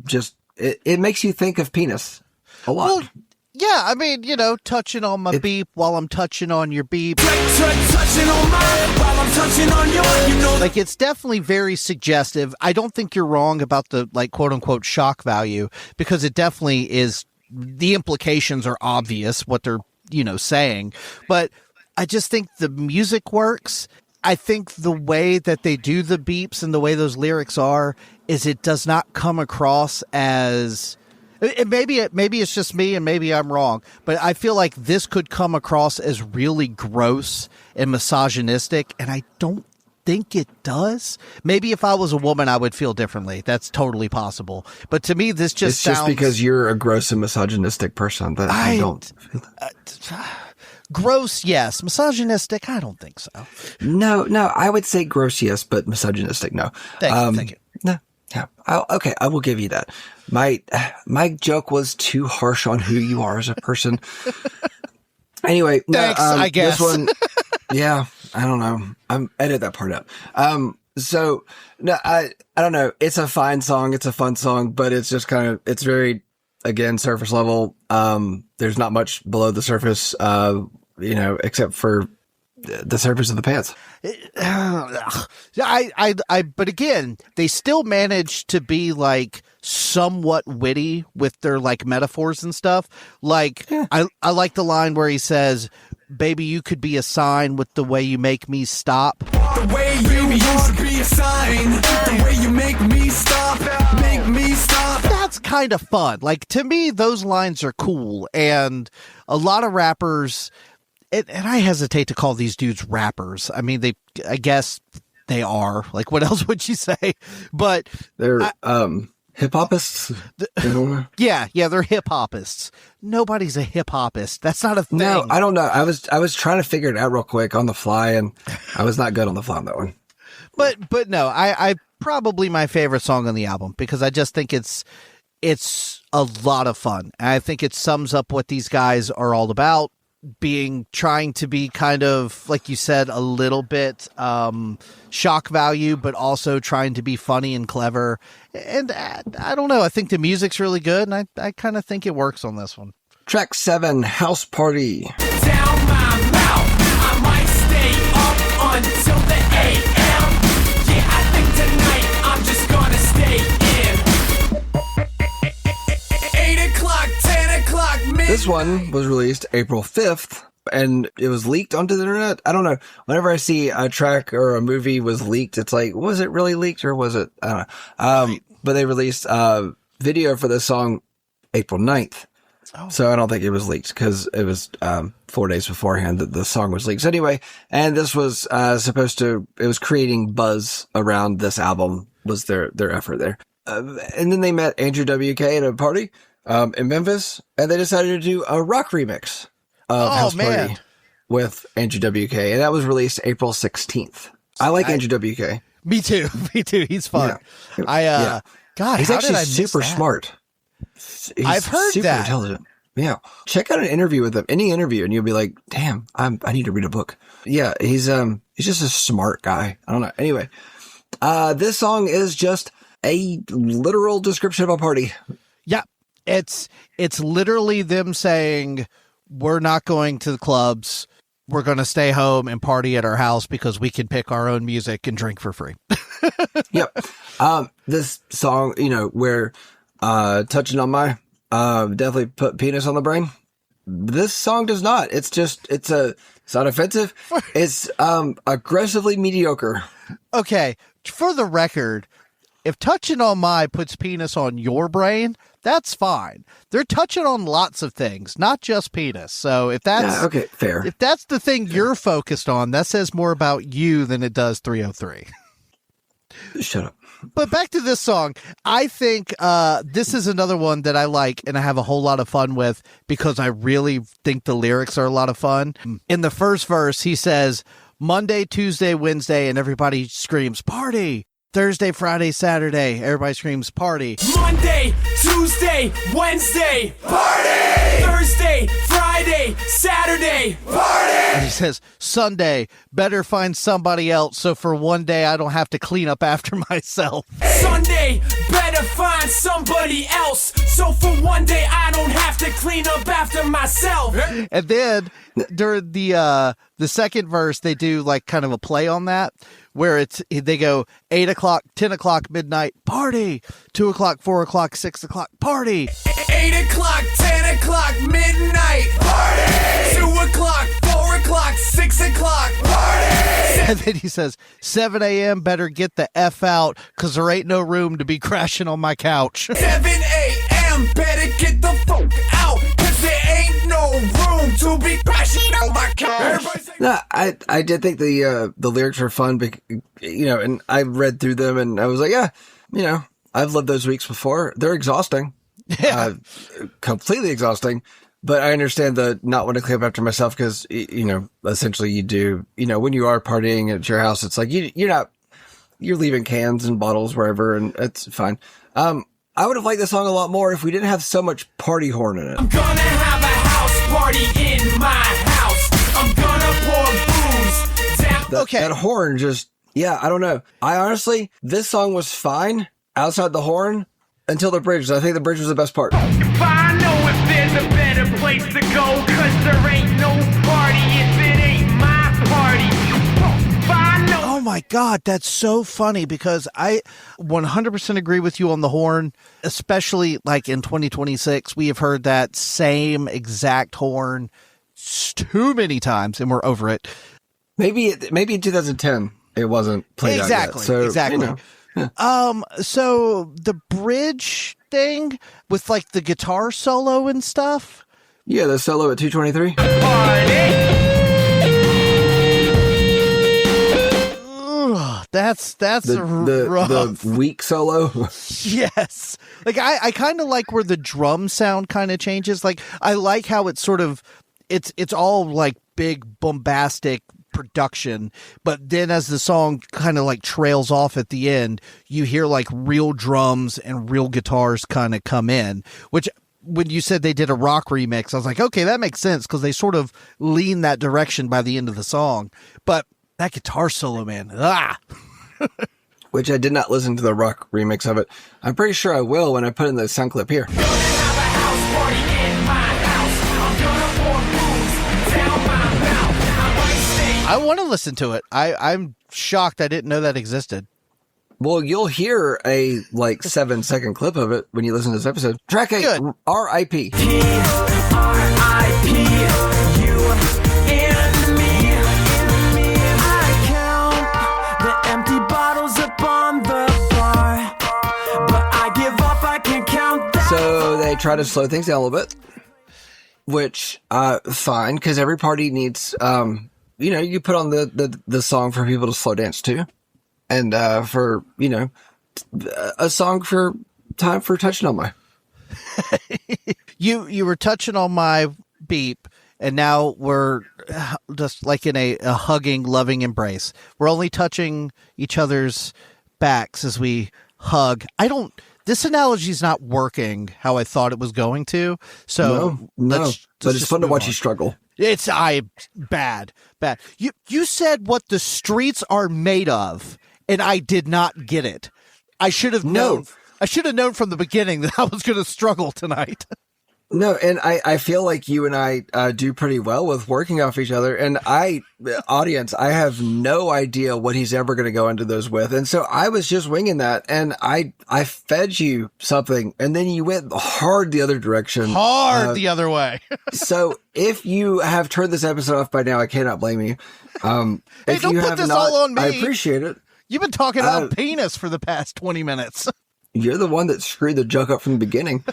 just, it makes you think of penis a lot. Well, yeah, I mean, you know, touching on my beep while I'm touching on your beep. Touching on mine while I'm touching on yours. You know Like, it's definitely very suggestive. I don't think you're wrong about the, like, quote unquote shock value because it definitely is, the implications are obvious what they're, you know, saying. But I just think the music works. I think the way that they do the beeps and the way those lyrics are is it does not come across as, maybe it's just me and maybe I'm wrong, but I feel like this could come across as really gross and misogynistic, and I don't think it does. Maybe if I was a woman, I would feel differently. That's totally possible. But to me, this just It's sounds... just because you're a gross and misogynistic person that I don't feel that. Gross, yes. Misogynistic, I don't think so. No, I would say gross, yes, but misogynistic, no. Thank you. No, yeah. Okay, I will give you that. My joke was too harsh on who you are as a person. Anyway, Thanks, I guess. This one, yeah, I don't know. Edit that part out. So no, I don't know. It's a fine song. It's a fun song, but it's just kind of, it's very, again, surface level. There's not much below the surface, you know, except for the surface of the pants. But again, they still managed to be like somewhat witty with their like metaphors and stuff. Like I like the line where he says, "Baby, you could be a sign with the way you make me stop." The way you used to be a sign, the way you make me stop, make me stop. That's kind of fun. Like, to me, those lines are cool. And a lot of rappers, and I hesitate to call these dudes rappers. I mean, I guess they are. Like, what else would you say? But They're hip-hopists. yeah, they're hip-hopists. Nobody's a hip-hopist. That's not a thing. No, I don't know. I was trying to figure it out real quick on the fly, and I was not good on the fly on that one. But no, I probably my favorite song on the album, because I just think it's a lot of fun. And I think it sums up what these guys are all about, trying to be kind of, like you said, a little bit shock value, but also trying to be funny and clever. And I don't know. I think the music's really good, and I kind of think it works on this one. Track 7, House Party. Down my mouth, I might stay up until the AM. Yeah, I think tonight I'm just gonna stay in. 8 o'clock, 10 o'clock, midnight. This one was released April 5th, and it was leaked onto the internet. I don't know. Whenever I see a track or a movie was leaked, it's like, was it really leaked or was it? I don't know. But they released a video for this song April 9th. So I don't think it was leaked, because it was 4 days beforehand that the song was leaked. So anyway, and this was it was creating buzz around this album, was their effort there. And then they met Andrew WK at a party in Memphis, and they decided to do a rock remix of House Party with Andrew WK, and that was released April 16th. I like Andrew WK. Me too. He's fun. Yeah. God, he's how actually did I miss super that? smart. He's I've heard super that. intelligent. Yeah. Check out an interview with him, any interview, and you'll be like, damn, I need to read a book. Yeah. He's just a smart guy. I don't know. Anyway, this song is just a literal description of a party. Yeah. It's literally them saying, we're not going to the clubs. We're going to stay home and party at our house because we can pick our own music and drink for free. Yep. This song, where, touching on my, definitely put penis on the brain. This song does not. It's not offensive. It's, aggressively mediocre. Okay. For the record, if touching on my puts penis on your brain, that's fine. They're touching on lots of things, not just penis. So if that's okay, fair. If that's the thing you're focused on, that says more about you than it does 303. Shut up. But back to this song, I think this is another one that I like and I have a whole lot of fun with, because I really think the lyrics are a lot of fun. In the first verse, he says, Monday, Tuesday, Wednesday, and everybody screams, party. Thursday, Friday, Saturday, everybody screams, party. Monday, Tuesday, Wednesday, party! Thursday, Friday, Saturday, party! And he says, Sunday, better find somebody else so for one day I don't have to clean up after myself. Sunday, better find somebody else so for one day I don't have to clean up after myself. And then during the second verse, they do like kind of a play on that, where they go 8 o'clock, 10 o'clock, midnight, party, 2 o'clock, 4 o'clock, 6 o'clock, party. 8 o'clock, 10 o'clock, midnight, party. 2 o'clock, 4 o'clock, 6 o'clock, party. And then he says, 7 a.m. better get the F out, because there ain't no room to be crashing on my couch. 7 a.m. better get the fuck out, because there ain't no room to be crashing on my couch. No, I did think the lyrics were fun, and I read through them and I was like, yeah, I've lived those weeks before. They're exhausting. Yeah. Completely exhausting. But I understand the not want to clean up after myself, because, essentially you do, when you are partying at your house, it's like you're leaving cans and bottles wherever, and it's fine. I would have liked the song a lot more if we didn't have so much party horn in it. I'm gonna have a house party in my house. I'm gonna pour booze down. Okay. That horn just, I don't know. I honestly, this song was fine outside the horn until the bridge. I think the bridge was the best part. If I know if there's a better place to go, 'cause there ain't no party if it ain't my party. If I know Oh my God, that's so funny because I 100% agree with you on the horn, especially like in 2026. We have heard that same exact horn too many times and we're over it. Maybe in 2010 it wasn't played Exactly. out yet. So, exactly. you know. So the bridge thing with like the guitar solo and stuff. Yeah, the solo at 223. Ugh, that's The rough. weak solo. Yes. Like I kind of like where the drum sound kind of changes. Like I like how it's sort of it's all like big bombastic production, but then as the song kind of like trails off at the end, you hear like real drums and real guitars kind of come in, which when you said they did a rock remix, I was like, okay, that makes sense because they sort of lean that direction by the end of the song. But that guitar solo, man, Which I did not listen to the rock remix of it. I'm pretty sure I will when I put in the sound clip here. I want to listen to it. I'm shocked I didn't know that existed. Well, you'll hear a like 7-second clip of it when you listen to this episode. Track 8, Good. R.I.P. R.I.P. You and me. I count the empty bottles upon the bar, but I give up, I can't count that. So they try to slow things down a little bit, which fine, because every party needs you put on the song for people to slow dance to, and for a song for time for touching on my. You were touching on my beep, and now we're just like in a hugging, loving embrace. We're only touching each other's backs as we hug. This analogy is not working how I thought it was going to. So No, let's but it's just fun to move watch on. you struggle. It's bad. You said what the streets are made of, and I did not get it. I should have known. I should have known from the beginning that I was going to struggle tonight. No, and I feel like you and I do pretty well with working off each other. And audience, I have no idea what he's ever going to go into those with. And so I was just winging that, and I fed you something, and then you went hard the other direction. Hard the other way. So if you have turned this episode off by now, I cannot blame you. Hey, If don't you put have this not, all on me. I appreciate it. You've been talking about penis for the past 20 minutes. You're the one that screwed the joke up from the beginning.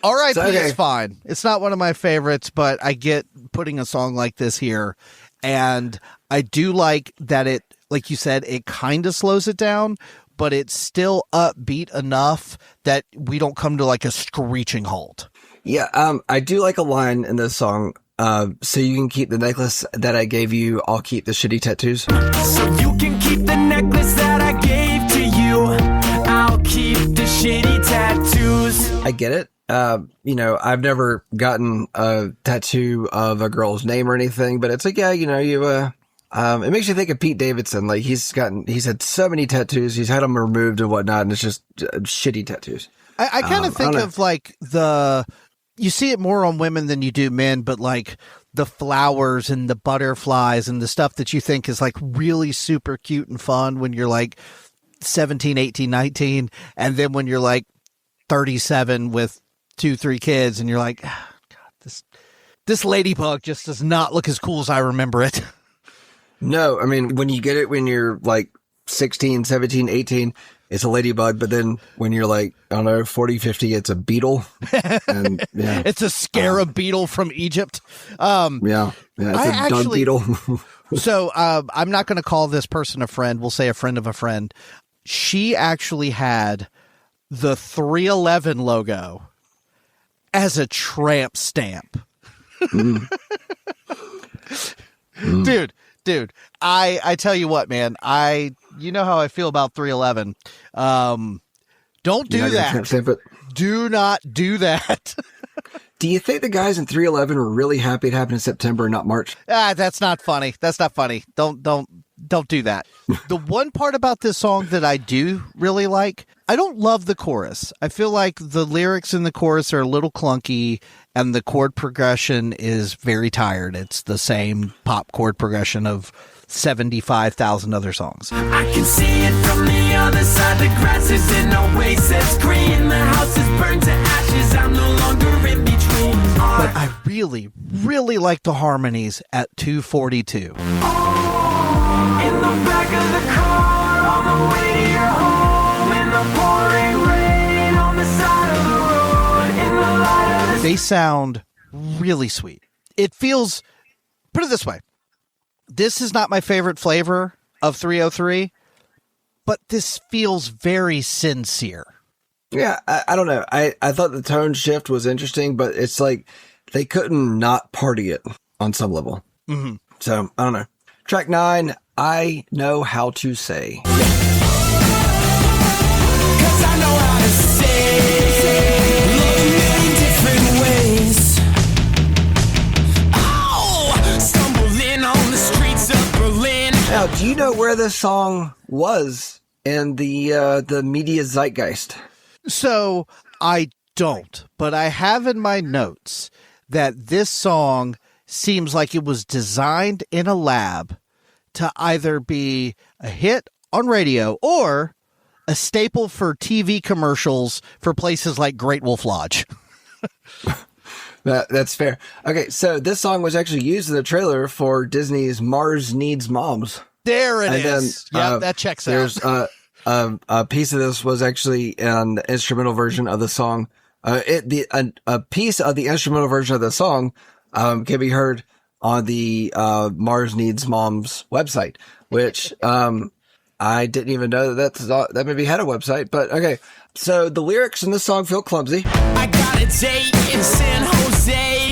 R.I.P. Okay. is fine. It's not one of my favorites, but I get putting a song like this here. And I do like that it, like you said, it kind of slows it down, but it's still upbeat enough that we don't come to like a screeching halt. Yeah, I do like a line in this song. So you can keep the necklace that I gave you. I'll keep the shitty tattoos. So you can keep the necklace that I gave to you. I'll keep the shitty tattoos. I get it. I've never gotten a tattoo of a girl's name or anything, but it's like, yeah, it makes you think of Pete Davidson. Like he's had so many tattoos. He's had them removed and whatnot, and it's just shitty tattoos. I kind of think of like you see it more on women than you do men, but like the flowers and the butterflies and the stuff that you think is like really super cute and fun when you're like 17, 18, 19. And then when you're like 37 with 2-3 kids and you're like, oh, God, this ladybug just does not look as cool as I remember it. No, I mean, when you get it when you're like 16, 17, 18, it's a ladybug. But then when you're like, I don't know, 40, 50, it's a beetle. And yeah, It's a scarab beetle from Egypt. yeah, it's a dung beetle. So I'm not going to call this person a friend. We'll say a friend of a friend. She actually had the 311 logo as a tramp stamp. Dude, I tell you what, man, you know how I feel about 311. Don't do that. Tramp stamp it. Do not do that. Do you think the guys in 311 were really happy it happened in September and not March? That's not funny. That's not funny. Don't do that. The one part about this song that I do really like, I don't love the chorus. I feel like the lyrics in the chorus are a little clunky and the chord progression is very tired. It's the same pop chord progression of 75,000 other songs. I can see it from the other side. The grass is in oasis green. The house is burned to ashes. I'm no longer in between. But I really, really like the harmonies at 242. In the back of the car, on the way to your home, in the pouring rain, on the side of the road, in the light of the They sound really sweet. It feels, put it this way, this is not my favorite flavor of 303, but this feels very sincere. Yeah, I don't know. I thought the tone shift was interesting, but it's like they couldn't not party it on some level. Mm-hmm. So, I don't know. Track 9, I Know How to Say. 'Cause I know how to say love in different ways. Oh, stumbling on the streets of Berlin. Now, do you know where this song was in the media zeitgeist? So I don't, but I have in my notes that this song seems like it was designed in a lab to either be a hit on radio or a staple for TV commercials for places like Great Wolf Lodge. That's fair. Okay, so this song was actually used in the trailer for Disney's Mars Needs Moms. There it And is. then, Yeah, that checks out. There's a piece of this was actually an instrumental version of the song. A piece of the instrumental version of the song can be heard on the Mars Needs Moms website, which I didn't even know that maybe had a website. But okay, so the lyrics in this song feel clumsy. I got a date in San Jose.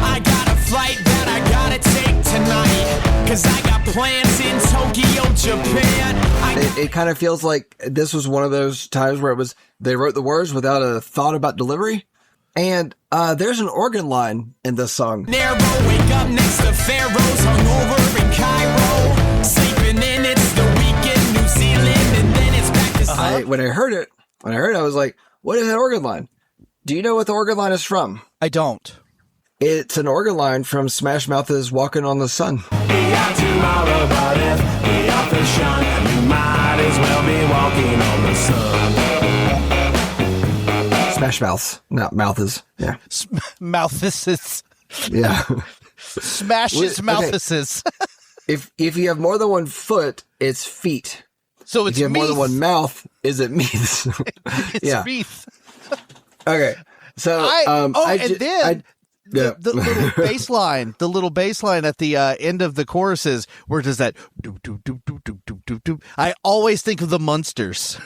I got a flight that I gotta take tonight. 'Cause I got plans in Tokyo, Japan. It kind of feels like this was one of those times where they wrote the words without a thought about delivery. And there's an organ line in this song. Narrow, wake up next to Pharaohs, hungover in Cairo. Sleeping in, it's the weekend, New Zealand, and then it's back to When I heard it, I was like, what is that organ line? Do you know what the organ line is from? I don't. It's an organ line from Smash Mouth's Walking on the Sun. be out tomorrow, but if we are for shun, you might as well be walking on the sun. Smash Mouths, not Mouths. Yeah. Mouthuses. Yeah. Smashes Okay. mouthuses. If you have more than one foot, it's feet. So If it's you have more than Meath. one mouth, is it meath? It's yeah. Meath. Okay. So, The little bass line at the end of the choruses where it does that do, do, do, do, do, do, do, do. I always think of the Munsters.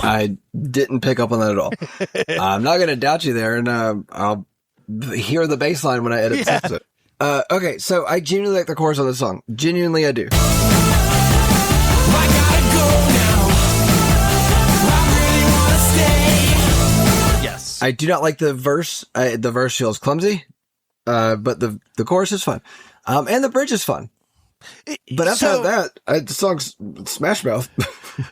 I didn't pick up on that at all. I'm not going to doubt you there, and I'll hear the bass line when I edit this episode. Okay, so I genuinely like the chorus on this song. Genuinely, I do. I gotta go now. I really wanna stay. Yes. I do not like the verse. The verse feels clumsy, but the chorus is fun, and the bridge is fun. But outside of that, the song's Smash Mouth.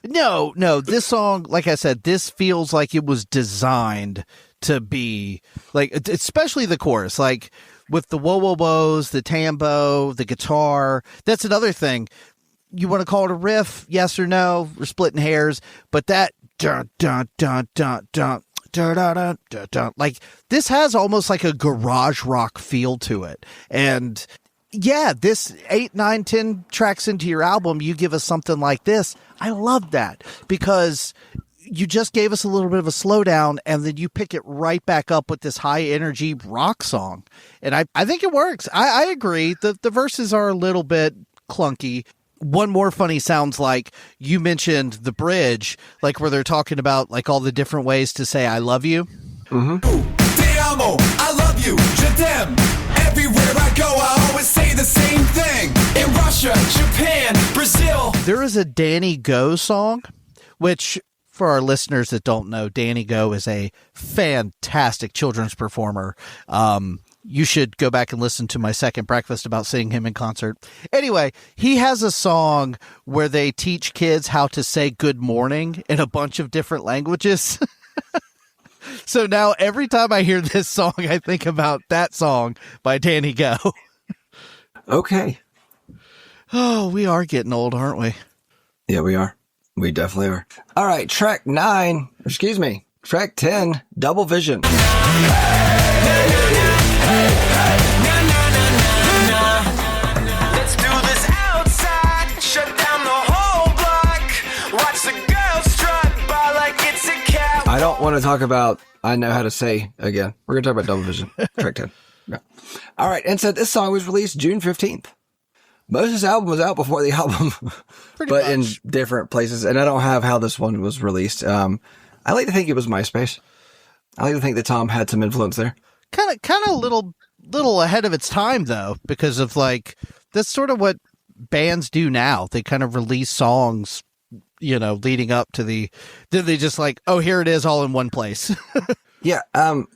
No, this song, like I said, this feels like it was designed to be like, especially the chorus, like with the whoa whoa woes, the tambo, the guitar. That's another thing. You want to call it a riff? Yes or no? We're splitting hairs, but that dun dun dun dun dun. Dun, dun, dun, dun, dun. Like this has almost like a garage rock feel to it. And yeah, this 8, 9, 10 tracks into your album, you give us something like this. I love that because you just gave us a little bit of a slowdown and then you pick it right back up with this high energy rock song. And I think it works. I agree. The verses are a little bit clunky. One more funny sounds like you mentioned the bridge, like where they're talking about like all the different ways to say I love you. Te amo, I love you, je t'aime. Everywhere I go, I always say the same thing. In Russia, Japan, Brazil. There is a Danny Go song, which for our listeners that don't know, Danny Go is a fantastic children's performer. You should go back and listen to my second breakfast about seeing him in concert. Anyway, he has a song where they teach kids how to say good morning in a bunch of different languages. So now every time I hear this song, I think about that song by Danny Go. Okay. Oh, we are getting old, aren't we? Yeah, we are. We definitely are. All right, track 10, Double Vision. Let's do this outside. Shut down the whole block. Watch the girls strut by like it's a cat. I don't want to talk about I Know How to Say again. We're going to talk about Double Vision, track 10. Yeah. All right, and so this song was released June 15th. Moses' album was out before the album, but in different places. And I don't have how this one was released. I like to think it was MySpace. I like to think that Tom had some influence there. Kind of little ahead of its time though, because of like that's sort of what bands do now. They kind of release songs, leading up to then they just like, oh, here it is, all in one place. Yeah. And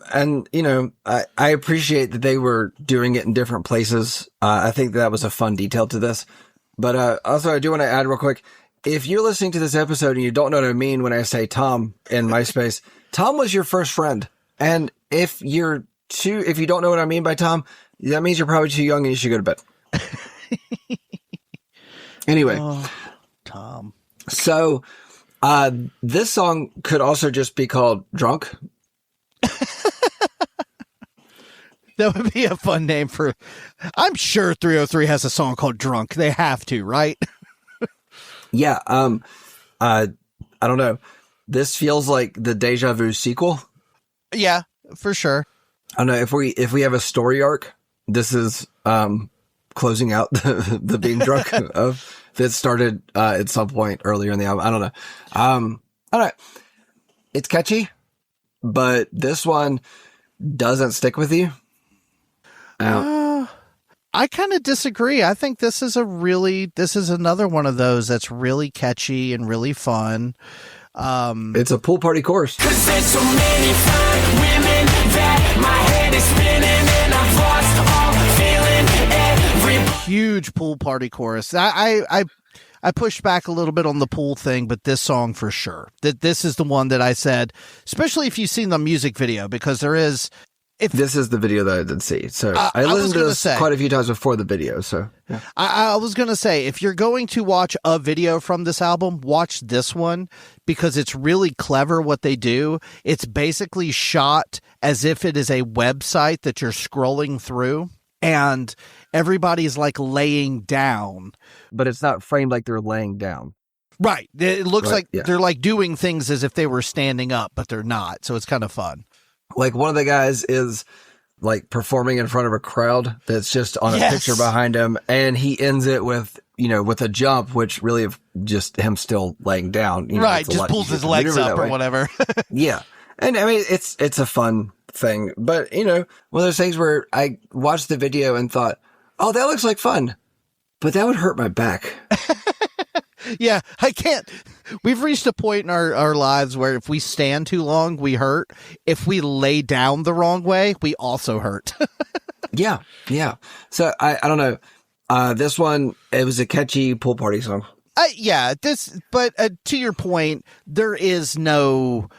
I appreciate that they were doing it in different places. I think that was a fun detail to this, but also I do want to add real quick. If you're listening to this episode and you don't know what I mean when I say Tom in MySpace, Tom was your first friend. And if you don't know what I mean by Tom, that means you're probably too young and you should go to bed. Anyway. Oh, Tom. So, this song could also just be called Drunk. That would be a fun name for. I'm sure 303 has a song called Drunk. They have to, right? Yeah. I don't know. This feels like the Deja Vu sequel. Yeah, for sure. I don't know if we have a story arc. This is closing out the being drunk of that started at some point earlier in the album. I don't know. I don't know. It's catchy, but this one doesn't stick with you. I kind of disagree. I think this is another one of those that's really catchy and really fun. It's a pool party chorus. 'Cause there's so many fine women that my head is spinning and I've lost all feeling every. Huge pool party chorus. I pushed back a little bit on the pool thing, but this song for sure. This is the one that I said, especially if you've seen the music video, because there is. This is the video that I did see. So I listened to this quite a few times before the video. So yeah. I was going to say, if you're going to watch a video from this album, watch this one because it's really clever what they do. It's basically shot as if it is a website that you're scrolling through and everybody's like laying down. But it's not framed like they're laying down. Right. It looks Right, like yeah. they're like doing things as if they were standing up, but they're not. So it's kind of fun. Like one of the guys is like performing in front of a crowd that's just on a Yes. picture behind him. And he ends it with, with a jump, which really just him still laying down. Right. it's a Just lot pulls easier his to legs maneuver up that or way. whatever. Yeah. And I mean, it's a fun thing, but one of those things where I watched the video and thought, oh, that looks like fun, but that would hurt my back. Yeah, I can't. We've reached a point in our lives where if we stand too long, we hurt. If we lay down the wrong way, we also hurt. Yeah. Yeah. So I don't know. This one, it was a catchy pool party song. But to your point, there is no.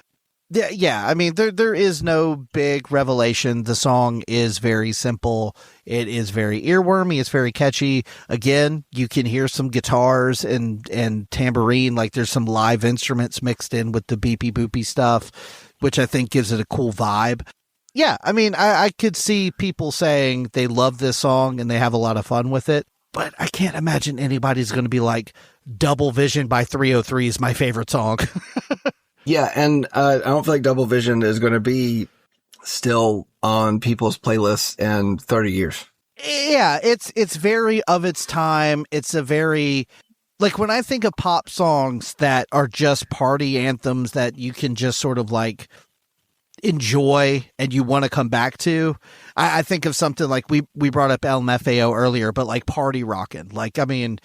Yeah, I mean, there is no big revelation. The song is very simple. It is very earwormy. It's very catchy. Again, you can hear some guitars and tambourine. Like there's some live instruments mixed in with the beepy boopy stuff, which I think gives it a cool vibe. Yeah, I mean, I could see people saying they love this song and they have a lot of fun with it, but I can't imagine anybody's going to be like, Double Vision by 303 is my favorite song. Yeah, and I don't feel like Double Vision is going to be still on people's playlists in 30 years. Yeah, it's very of its time. It's a very, like when I think of pop songs that are just party anthems that you can just sort of like enjoy and you want to come back to, I think of something like we brought up LMFAO earlier, but like Party Rockin'. Like, I mean,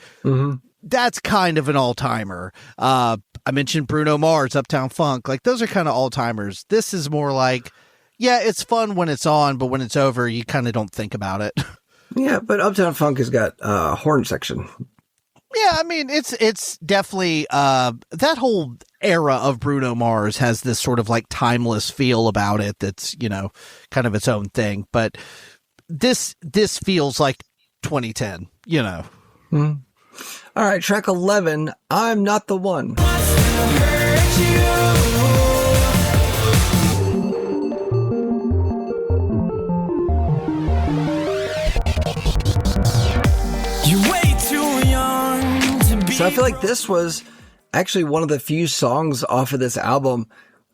that's kind of an all-timer. I mentioned Bruno Mars, Uptown Funk. Like, those are kind of all-timers. This is more like, yeah, it's fun when it's on, but when it's over, you kind of don't think about it. Yeah, but Uptown Funk has got a horn section. Yeah, I mean, it's definitely, that whole era of Bruno Mars has this sort of like timeless feel about it that's, kind of its own thing. But this feels like 2010, you know. All right, track 11, I'm Not the One. You're way too young to be. So I feel like this was actually one of the few songs off of this album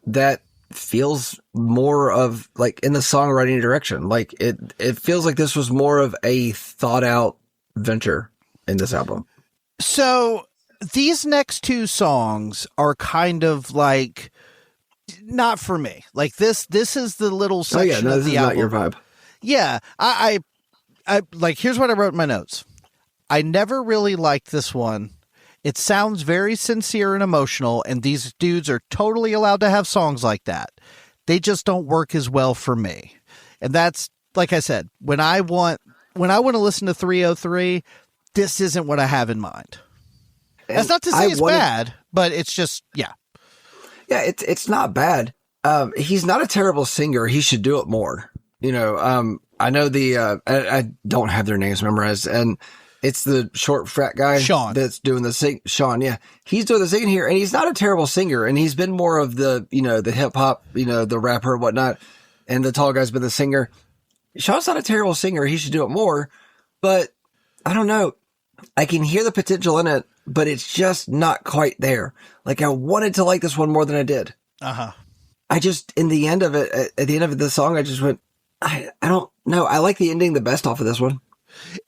that feels more of like in the songwriting direction. Like it feels like this was more of a thought out venture in this album. So these next two songs are kind of like not for me. Like this is the little section Oh yeah, no, of this the is album. not your vibe. Yeah, I like, here's what I wrote in my notes. I never really liked this one. It sounds very sincere and emotional, and these dudes are totally allowed to have songs like that. They just don't work as well for me. And that's, like I said, when I want to listen to 303, this isn't what I have in mind. That's not to say it's bad, but it's just, yeah. Yeah, it's not bad. He's not a terrible singer. He should do it more. You know, I know I don't have their names memorized, and it's the short frat guy, Sean, that's doing the sing. Sean, yeah, he's doing the singing here, and he's not a terrible singer, and he's been more of the, you know, the hip hop, you know, the rapper and whatnot, and the tall guy's been the singer. Sean's not a terrible singer. He should do it more, but I don't know. I can hear the potential in it, but it's just not quite there. Like I wanted to like this one more than I did. I just, in the end of it, at the end of the song, I just went, I don't know. I like the ending the best off of this one.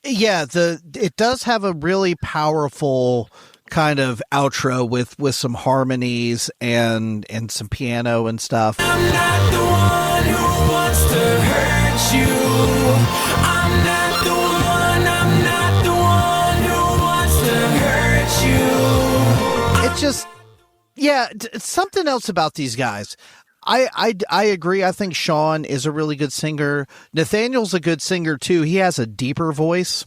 Yeah, it does have a really powerful kind of outro with some harmonies and some piano and stuff. I'm not the one who wants to hurt you. I'm not the one who wants to hurt you. It's just, yeah, it's something else about these guys. I agree. I think Sean is a really good singer. Nathaniel's a good singer too. He has a deeper voice.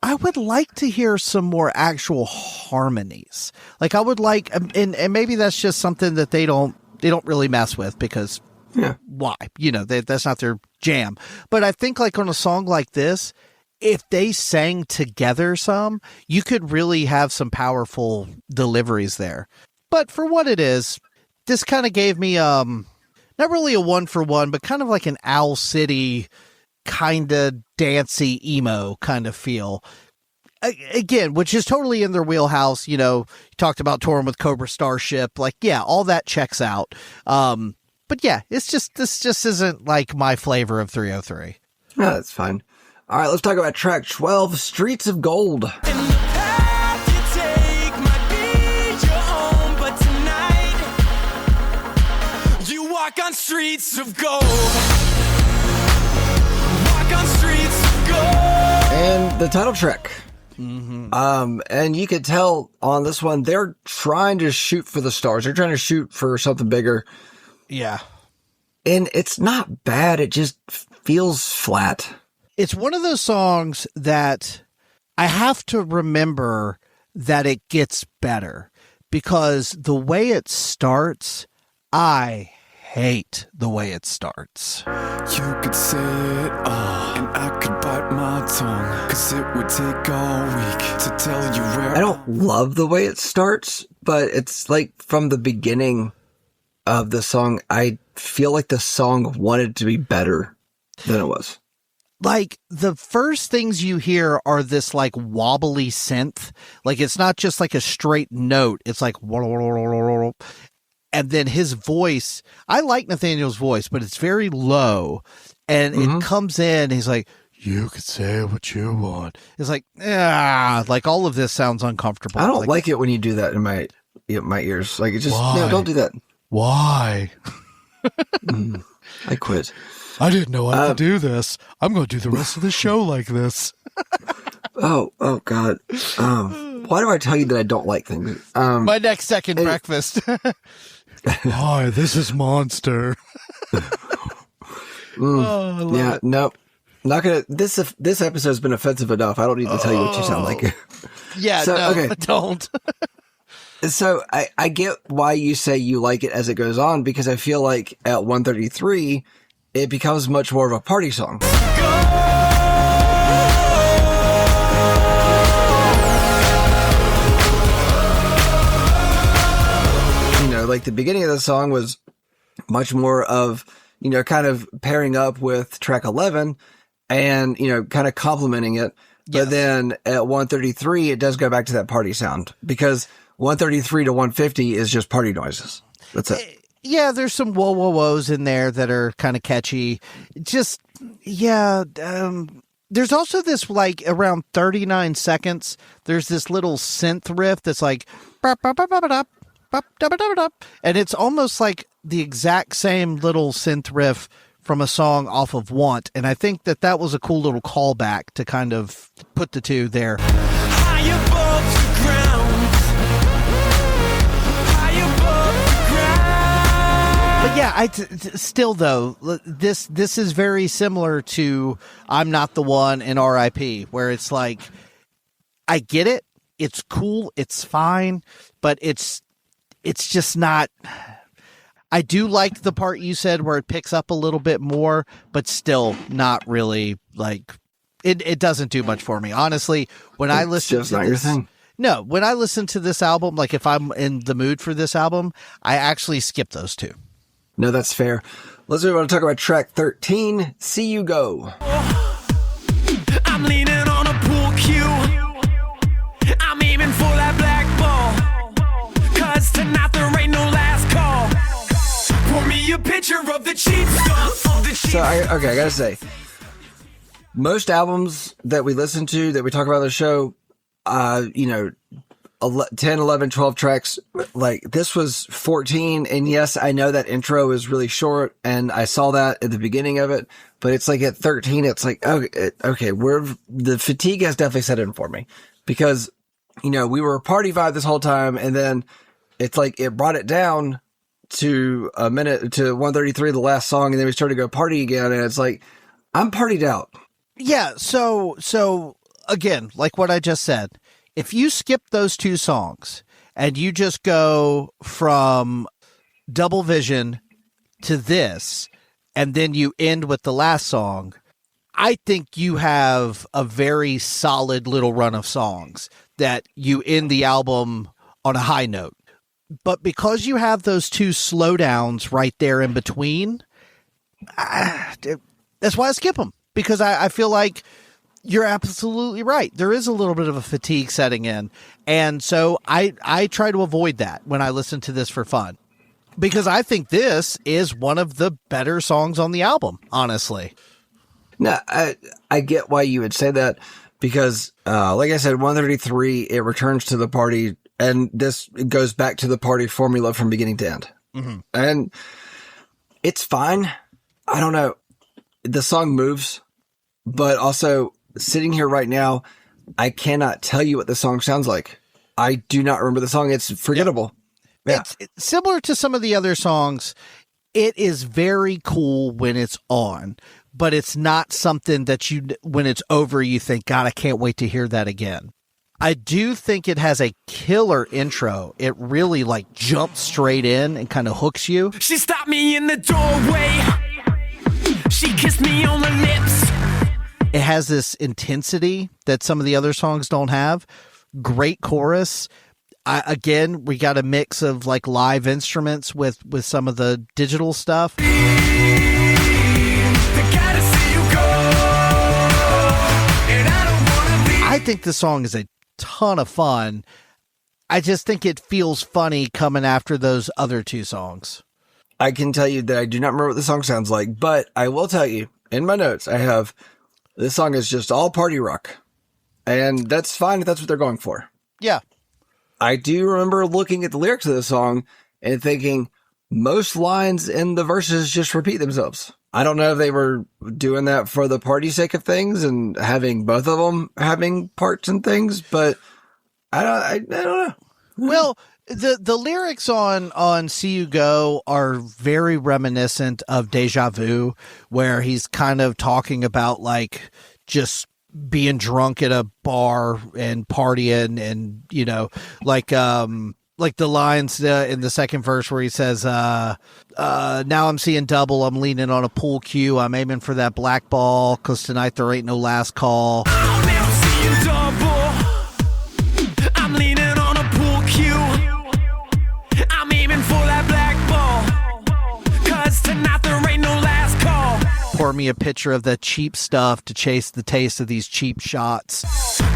I would like to hear some more actual harmonies. Like I would like, and maybe that's just something that they don't really mess with because why? You know, that's not their jam. But I think like on a song like this, if they sang together some, you could really have some powerful deliveries there. But for what it is, this kind of gave me, not really a 1-for-1, but kind of like an Owl City kind of dancey emo kind of feel. Again, which is totally in their wheelhouse. You know, you talked about touring with Cobra Starship. Like, yeah, all that checks out. But yeah, this just isn't like my flavor of 303. No, that's fine. All right, let's talk about track 12, Streets of Gold. Walk on streets of gold. Walk on streets of gold. And the title track. And you could tell on this one, they're trying to shoot for the stars. They're trying to shoot for something bigger. Yeah. And it's not bad. It just feels flat. It's one of those songs that I have to remember that it gets better because the way it starts, I hate the way it starts. You could say it all, and I could bite my tongue, 'cause it would take all week to tell you where I don't love the way it starts, but it's like from the beginning of the song, I feel like the song wanted to be better than it was. Like the first things you hear are this like wobbly synth. Like it's not just like a straight note. It's like, and then his voice, I like Nathaniel's voice, but it's very low and it comes in. He's like, you could say what you want. It's like, like all of this sounds uncomfortable. I don't like it when you do that in my ears. Like, it just, no, don't do that. Why? I quit. I didn't know I could do this. I'm going to do the rest of the show like this. Oh God. Why do I tell you that I don't like things? My next second breakfast. Hi, this is Monster. Yeah, nope. Not gonna. This episode's been offensive enough. I don't need to tell you what you sound like. Yeah, So, no, okay. don't. So I get why you say you like it as it goes on, because I feel like at 133, it becomes much more of a party song. like the beginning of the song was much more of, kind of pairing up with track 11 and, kind of complimenting it. But then at 133, it does go back to that party sound because 133 to 150 is just party noises. That's it. Yeah, there's some whoa whoa whoas in there that are kind of catchy. Just there's also this like around 39 seconds. There's this little synth riff that's like, and it's almost like the exact same little synth riff from a song off of Want. And I think that was a cool little callback to kind of put the two there. High above the ground. High above the ground. But yeah, still though, this is very similar to I'm Not the One and R.I.P., where it's like, I get it. It's cool. It's fine. But it's just not... I do like the part you said where it picks up a little bit more, but still not really like it doesn't do much for me. Honestly, when I listen just to not this, your thing. No, when I listen to this album, like if I'm in the mood for this album, I actually skip those two. No, that's fair. Let's move on to talk about track 13, See You Go. I'm leaning on a pool cue. I'm aiming for that black ball. 'Cause tonight there ain't no last call. Pour me a picture of the cheap stuff. So, I gotta say, most albums that we listen to, that we talk about on the show, 10, 11, 12 tracks, like this was 14. And yes, I know that intro is really short and I saw that at the beginning of it, but it's like at 13, it's like, okay, the fatigue has definitely set in for me because, we were a party vibe this whole time. And then it's like, it brought it down to a minute to 133, the last song. And then we started to go party again. And it's like, I'm partied out. Yeah. So again, like what I just said, if you skip those two songs and you just go from Double Vision to this, and then you end with the last song, I think you have a very solid little run of songs that you end the album on a high note. But because you have those two slowdowns right there in between, that's why I skip them. Because I feel like you're absolutely right. There is a little bit of a fatigue setting in. And so I try to avoid that when I listen to this for fun. Because I think this is one of the better songs on the album, honestly. No, I get why you would say that because, like I said, 133, it returns to the party, and this goes back to the party formula from beginning to end. Mm-hmm. And it's fine. I don't know. The song moves, but also sitting here right now, I cannot tell you what the song sounds like. I do not remember the song. It's forgettable. Yeah. It's similar to some of the other songs. It is very cool when it's on, but it's not something that when it's over, you think, God, I can't wait to hear that again. I do think it has a killer intro. It really like jumps straight in and kind of hooks you. She stopped me in the doorway. She kissed me on the lips. It has this intensity that some of the other songs don't have. Great chorus. Again, we got a mix of like live instruments with some of the digital stuff. I think the song is a ton of fun. I just think it feels funny coming after those other two songs. I can tell you that I do not remember what the song sounds like, but I will tell you in my notes, I have this song is just all party rock. And that's fine if that's what they're going for. Yeah. I do remember looking at the lyrics of the song and thinking most lines in the verses just repeat themselves. I don't know if they were doing that for the party sake of things and having both of them having parts and things, but I don't know. Well, the lyrics on See You Go are very reminiscent of Deja Vu, where he's kind of talking about like just being drunk at a bar and partying and, like the lines in the second verse where he says, now I'm seeing double. I'm leaning on a pool cue. I'm aiming for that black ball because tonight there ain't no last call. Oh, now I'm seeing double. I'm leaning on a pool cue. I'm aiming for that pour me a picture of the cheap stuff to chase the taste of these cheap shots.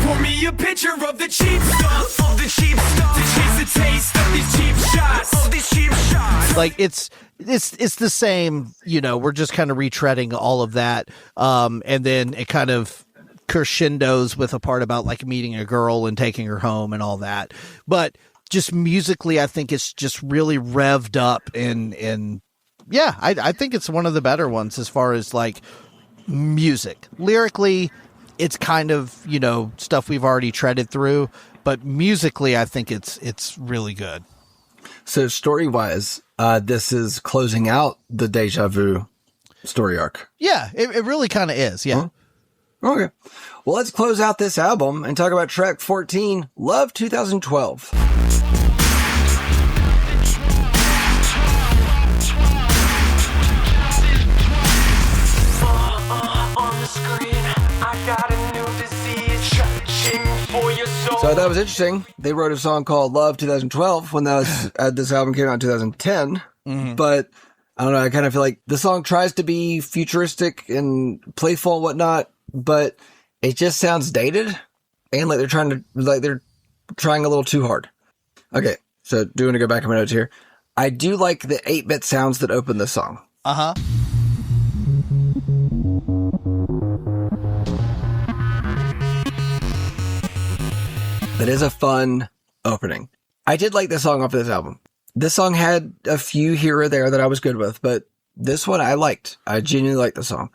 Pour me a picture of the cheap stuff, of the cheap stuff, to chase the taste of these cheap shots, of these cheap shots. Like it's the same, you know, we're just kind of retreading all of that. And then it kind of crescendos with a part about like meeting a girl and taking her home and all that. But just musically, I think it's just really revved up and yeah, I think it's one of the better ones as far as like music. Lyrically, it's kind of, you know, stuff we've already treaded through, but musically, I think it's really good. So story-wise, this is closing out the Deja Vu story arc. Yeah, it really kind of is. Yeah. Huh? Okay. Well, let's close out this album and talk about track 14, Love 2012. On the screen, I got a new disease, searching for your soul. So that was interesting. They wrote a song called Love 2012 when this album came out in 2010. But I don't know. I kind of feel like the song tries to be futuristic and playful and whatnot, but it just sounds dated and like they're trying a little too hard. Okay. So doing to go back in my notes here. I do like the 8-bit sounds that open the song. Uh-huh. That is a fun opening. I did like the song off of this album. This song had a few here or there that I was good with, but this one I liked. I genuinely liked the song.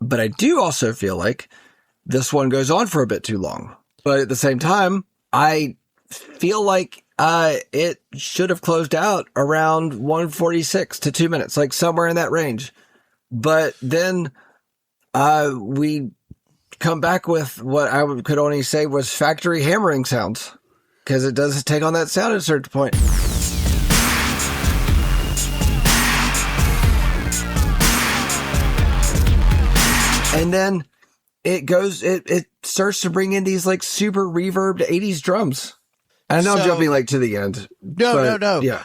But I do also feel like this one goes on for a bit too long. But at the same time, I feel like it should have closed out around 1:46 to 2 minutes, like somewhere in that range. But then we come back with what I could only say was factory hammering sounds, because it does take on that sound at a certain point. And then it starts to bring in these like super reverbed 80s drums. I know I'm jumping like to the end. No. Yeah.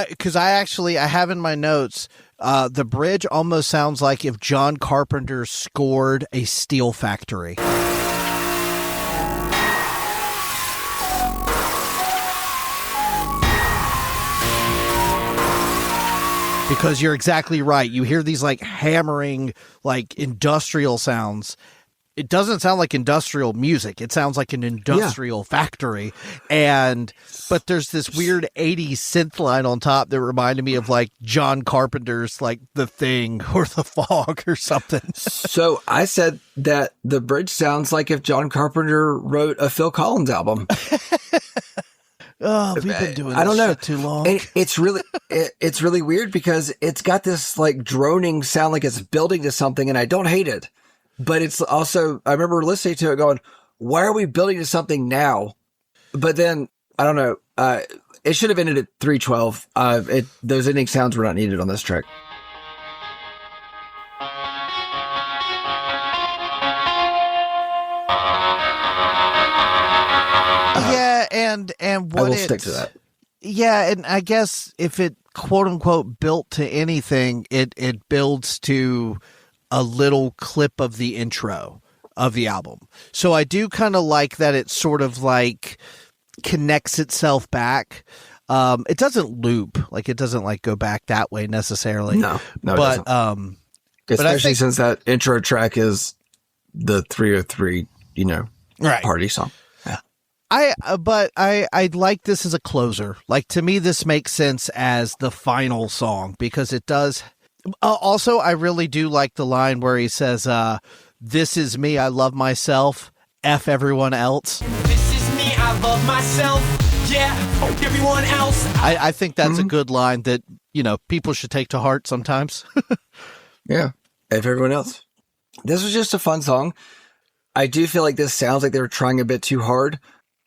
Because I have in my notes, the bridge almost sounds like if John Carpenter scored a steel factory. Because you're exactly right. You hear these like hammering, like industrial sounds. It doesn't sound like industrial music. It sounds like an industrial factory. But there's this weird 80s synth line on top that reminded me of like John Carpenter's like The Thing or The Fog or something. So I said that the bridge sounds like if John Carpenter wrote a Phil Collins album. Oh, we've been doing this I don't know. shit too long. And it's really weird because it's got this like droning sound like it's building to something, and I don't hate it. But it's also, I remember listening to it going, why are we building to something now? But then, I don't know, it should have ended at 3:12. Those ending sounds were not needed on this track. Yeah, and what I will stick to that. Yeah, and I guess if it quote unquote built to anything, it builds to a little clip of the intro of the album. So I do kind of like that it sort of like connects itself back. It doesn't loop, like it doesn't like go back that way necessarily. No, but it doesn't. Especially since that intro track is the 303, right. party song. Yeah. I like this as a closer. Like to me, this makes sense as the final song because it does. Also, I really do like the line where he says, "This is me. I love myself. F everyone else." This is me, I love myself. Yeah, fuck everyone else. I think that's a good line that, people should take to heart sometimes. Yeah. F everyone else. This was just a fun song. I do feel like this sounds like they were trying a bit too hard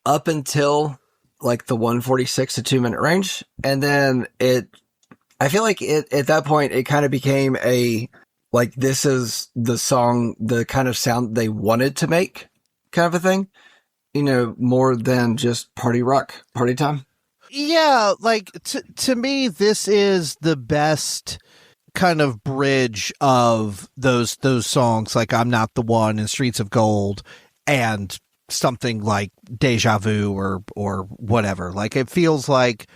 up until like the 1:46 to 2 minute range. And then I feel like at that point, it kind of became this is the song, the kind of sound they wanted to make kind of a thing, more than just party rock, party time. Yeah, like to me, this is the best kind of bridge of those songs like I'm Not the One and Streets of Gold and something like Deja Vu or whatever. Like it feels like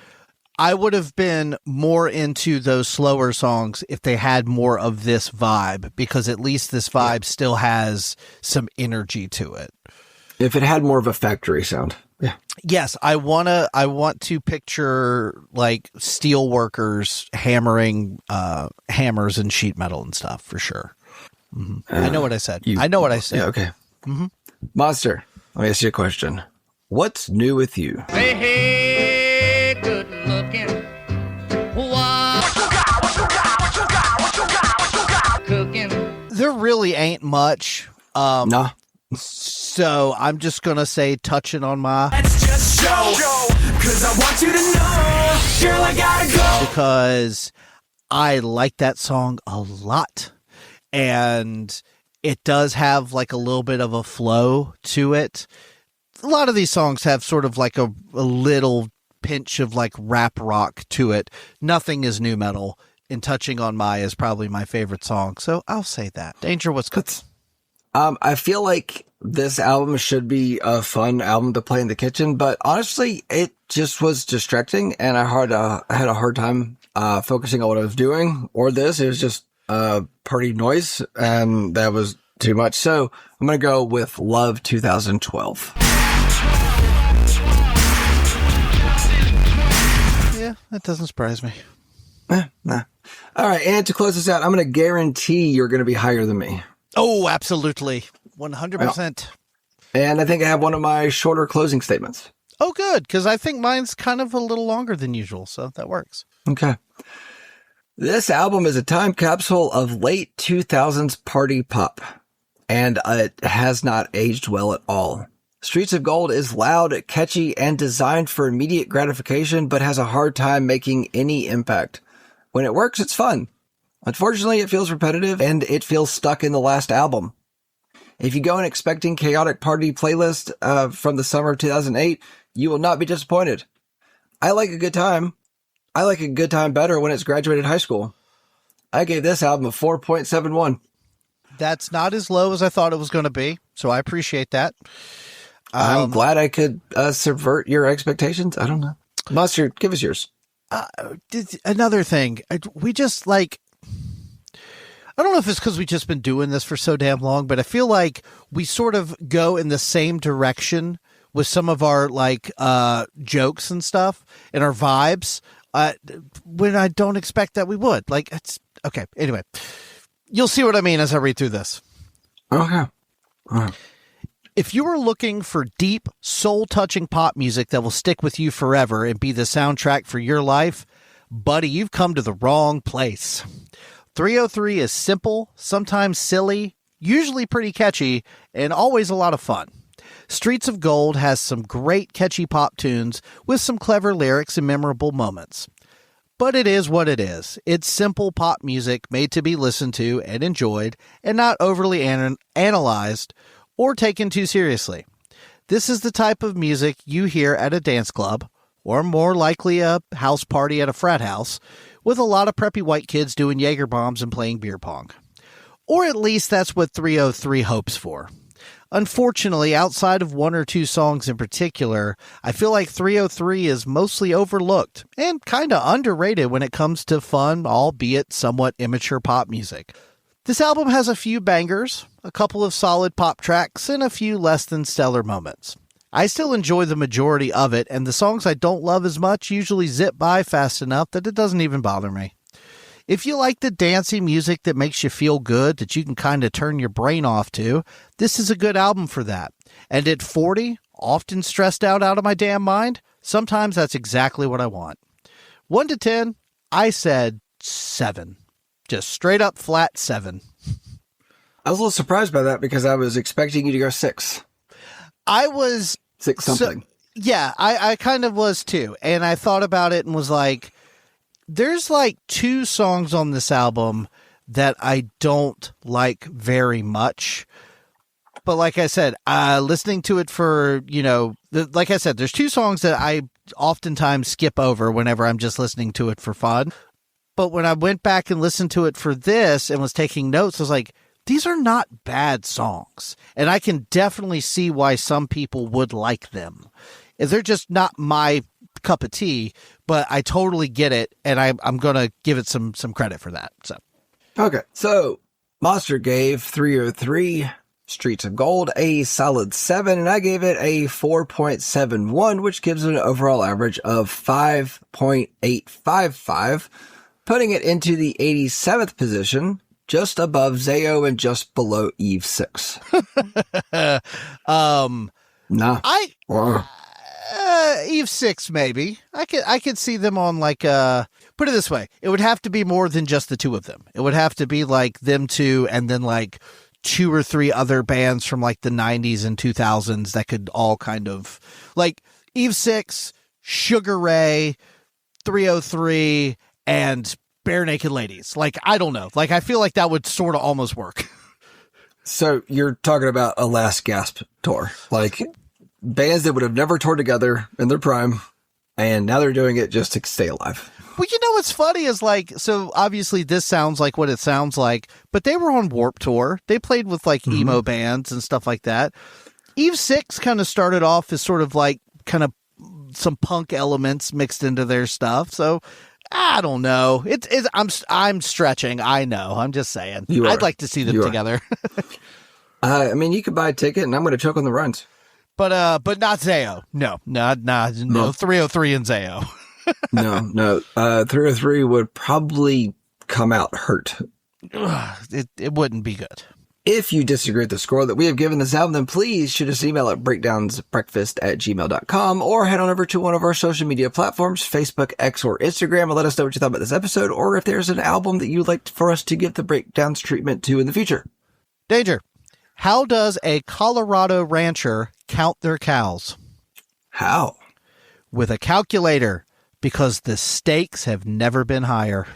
I would have been more into those slower songs if they had more of this vibe, because at least this vibe still has some energy to it. If it had more of a factory sound. Yeah. Yes, I want to picture like steel workers hammering hammers and sheet metal and stuff for sure. I know what I said. I know what I said. Yeah, okay. Monster, let me ask you a question. What's new with you? Hey, hey, good looking. What you got? Cooking. There really ain't much. Nah. So I'm just going to say touching on my, Let's just show, cause I want you to know, girl, I gotta go. because I like that song a lot. And it does have like a little bit of a flow to it. A lot of these songs have sort of like a little pinch of like rap rock to it. Nothing is new metal. And touching on my is probably my favorite song. So I'll say that. Danger, what's good? I feel like this album should be a fun album to play in the kitchen, but honestly, it just was distracting, and I had a hard time focusing on what I was doing. Or this, it was just party noise, and that was too much. So I'm gonna go with Love 2012. Yeah, that doesn't surprise me. Nah. All right, and to close this out, I'm gonna guarantee you're gonna be higher than me. Oh, absolutely. 100%. And I think I have one of my shorter closing statements. Oh, good, because I think mine's kind of a little longer than usual, so that works. Okay. This album is a time capsule of late 2000s party pop, and it has not aged well at all. Streets of Gold is loud, catchy, and designed for immediate gratification, but has a hard time making any impact. When it works, it's fun. Unfortunately, it feels repetitive, and it feels stuck in the last album. If you go in expecting chaotic party playlist from the summer of 2008, you will not be disappointed. I like a good time. I like a good time better when it's graduated high school. I gave this album a 4.71. That's not as low as I thought it was going to be, so I appreciate that. I'm glad I could subvert your expectations. I don't know. Mustard, give us yours. Another thing, we just like... I don't know if it's because we've just been doing this for so damn long, but I feel like we sort of go in the same direction with some of our like jokes and stuff and our vibes when I don't expect that we would. Like, it's okay. Anyway, you'll see what I mean as I read through this. Okay. All right. If you are looking for deep, soul-touching pop music that will stick with you forever and be the soundtrack for your life, buddy, you've come to the wrong place. 303 is simple, sometimes silly, usually pretty catchy, and always a lot of fun. Streets of Gold has some great catchy pop tunes with some clever lyrics and memorable moments. But it is what it is. It's simple pop music made to be listened to and enjoyed, and not overly analyzed or taken too seriously. This is the type of music you hear at a dance club, or more likely a house party at a frat house, with a lot of preppy white kids doing Jaeger bombs and playing beer pong. Or at least that's what 303 hopes for. Unfortunately, outside of one or two songs in particular, I feel like 303 is mostly overlooked and kind of underrated when it comes to fun, albeit somewhat immature pop music. This album has a few bangers, a couple of solid pop tracks, and a few less than stellar moments. I still enjoy the majority of it, and the songs I don't love as much usually zip by fast enough that it doesn't even bother me. If you like the dancey music that makes you feel good, that you can kind of turn your brain off to, this is a good album for that. And at 40, often stressed out of my damn mind, sometimes that's exactly what I want. 1 to 10, I said 7. Just straight up flat 7. I was a little surprised by that because I was expecting you to go 6. I was... 6 something. So, yeah, I kind of was too. And I thought about it and was like, there's like 2 songs on this album that I don't like very much. But like I said, listening to it for, like I said, there's 2 songs that I oftentimes skip over whenever I'm just listening to it for fun. But when I went back and listened to it for this and was taking notes, I was like, these are not bad songs. And I can definitely see why some people would like them. They're just not my cup of tea, but I totally get it. And I'm going to give it some credit for that. So, Okay. So Monster gave 303 Streets of Gold a solid 7, and I gave it a 4.71, which gives it an overall average of 5.855, putting it into the 87th position, just above Zayo and just below Eve 6. Nah. Eve 6, maybe. I could see them on like, put it this way. It would have to be more than just the two of them. It would have to be like them two and then like 2 or 3 other bands from like the 90s and 2000s that could all kind of like Eve 6, Sugar Ray, 303, and Bare Naked Ladies. Like, I don't know. Like, I feel like that would sort of almost work. So you're talking about a last gasp tour, like bands that would have never toured together in their prime, and now they're doing it just to stay alive. Well, you know what's funny is like, so obviously this sounds like what it sounds like, but they were on Warped Tour. They played with like emo bands and stuff like that. Eve 6 kind of started off as sort of like kind of some punk elements mixed into their stuff. So I don't know. I'm stretching. I know. I'm just saying. I'd like to see them together. I mean, you could buy a ticket, and I'm going to choke on the runs. But not Zayo. No, 303 and Zayo. No. 303 would probably come out hurt. It wouldn't be good. If you disagree with the score that we have given this album, then please shoot us an email at breakdownsbreakfast@gmail.com or head on over to one of our social media platforms, Facebook, X, or Instagram, and let us know what you thought about this episode, or if there's an album that you'd like for us to give the breakdowns treatment to in the future. Danger. How does a Colorado rancher count their cows? How? With a calculator, because the stakes have never been higher.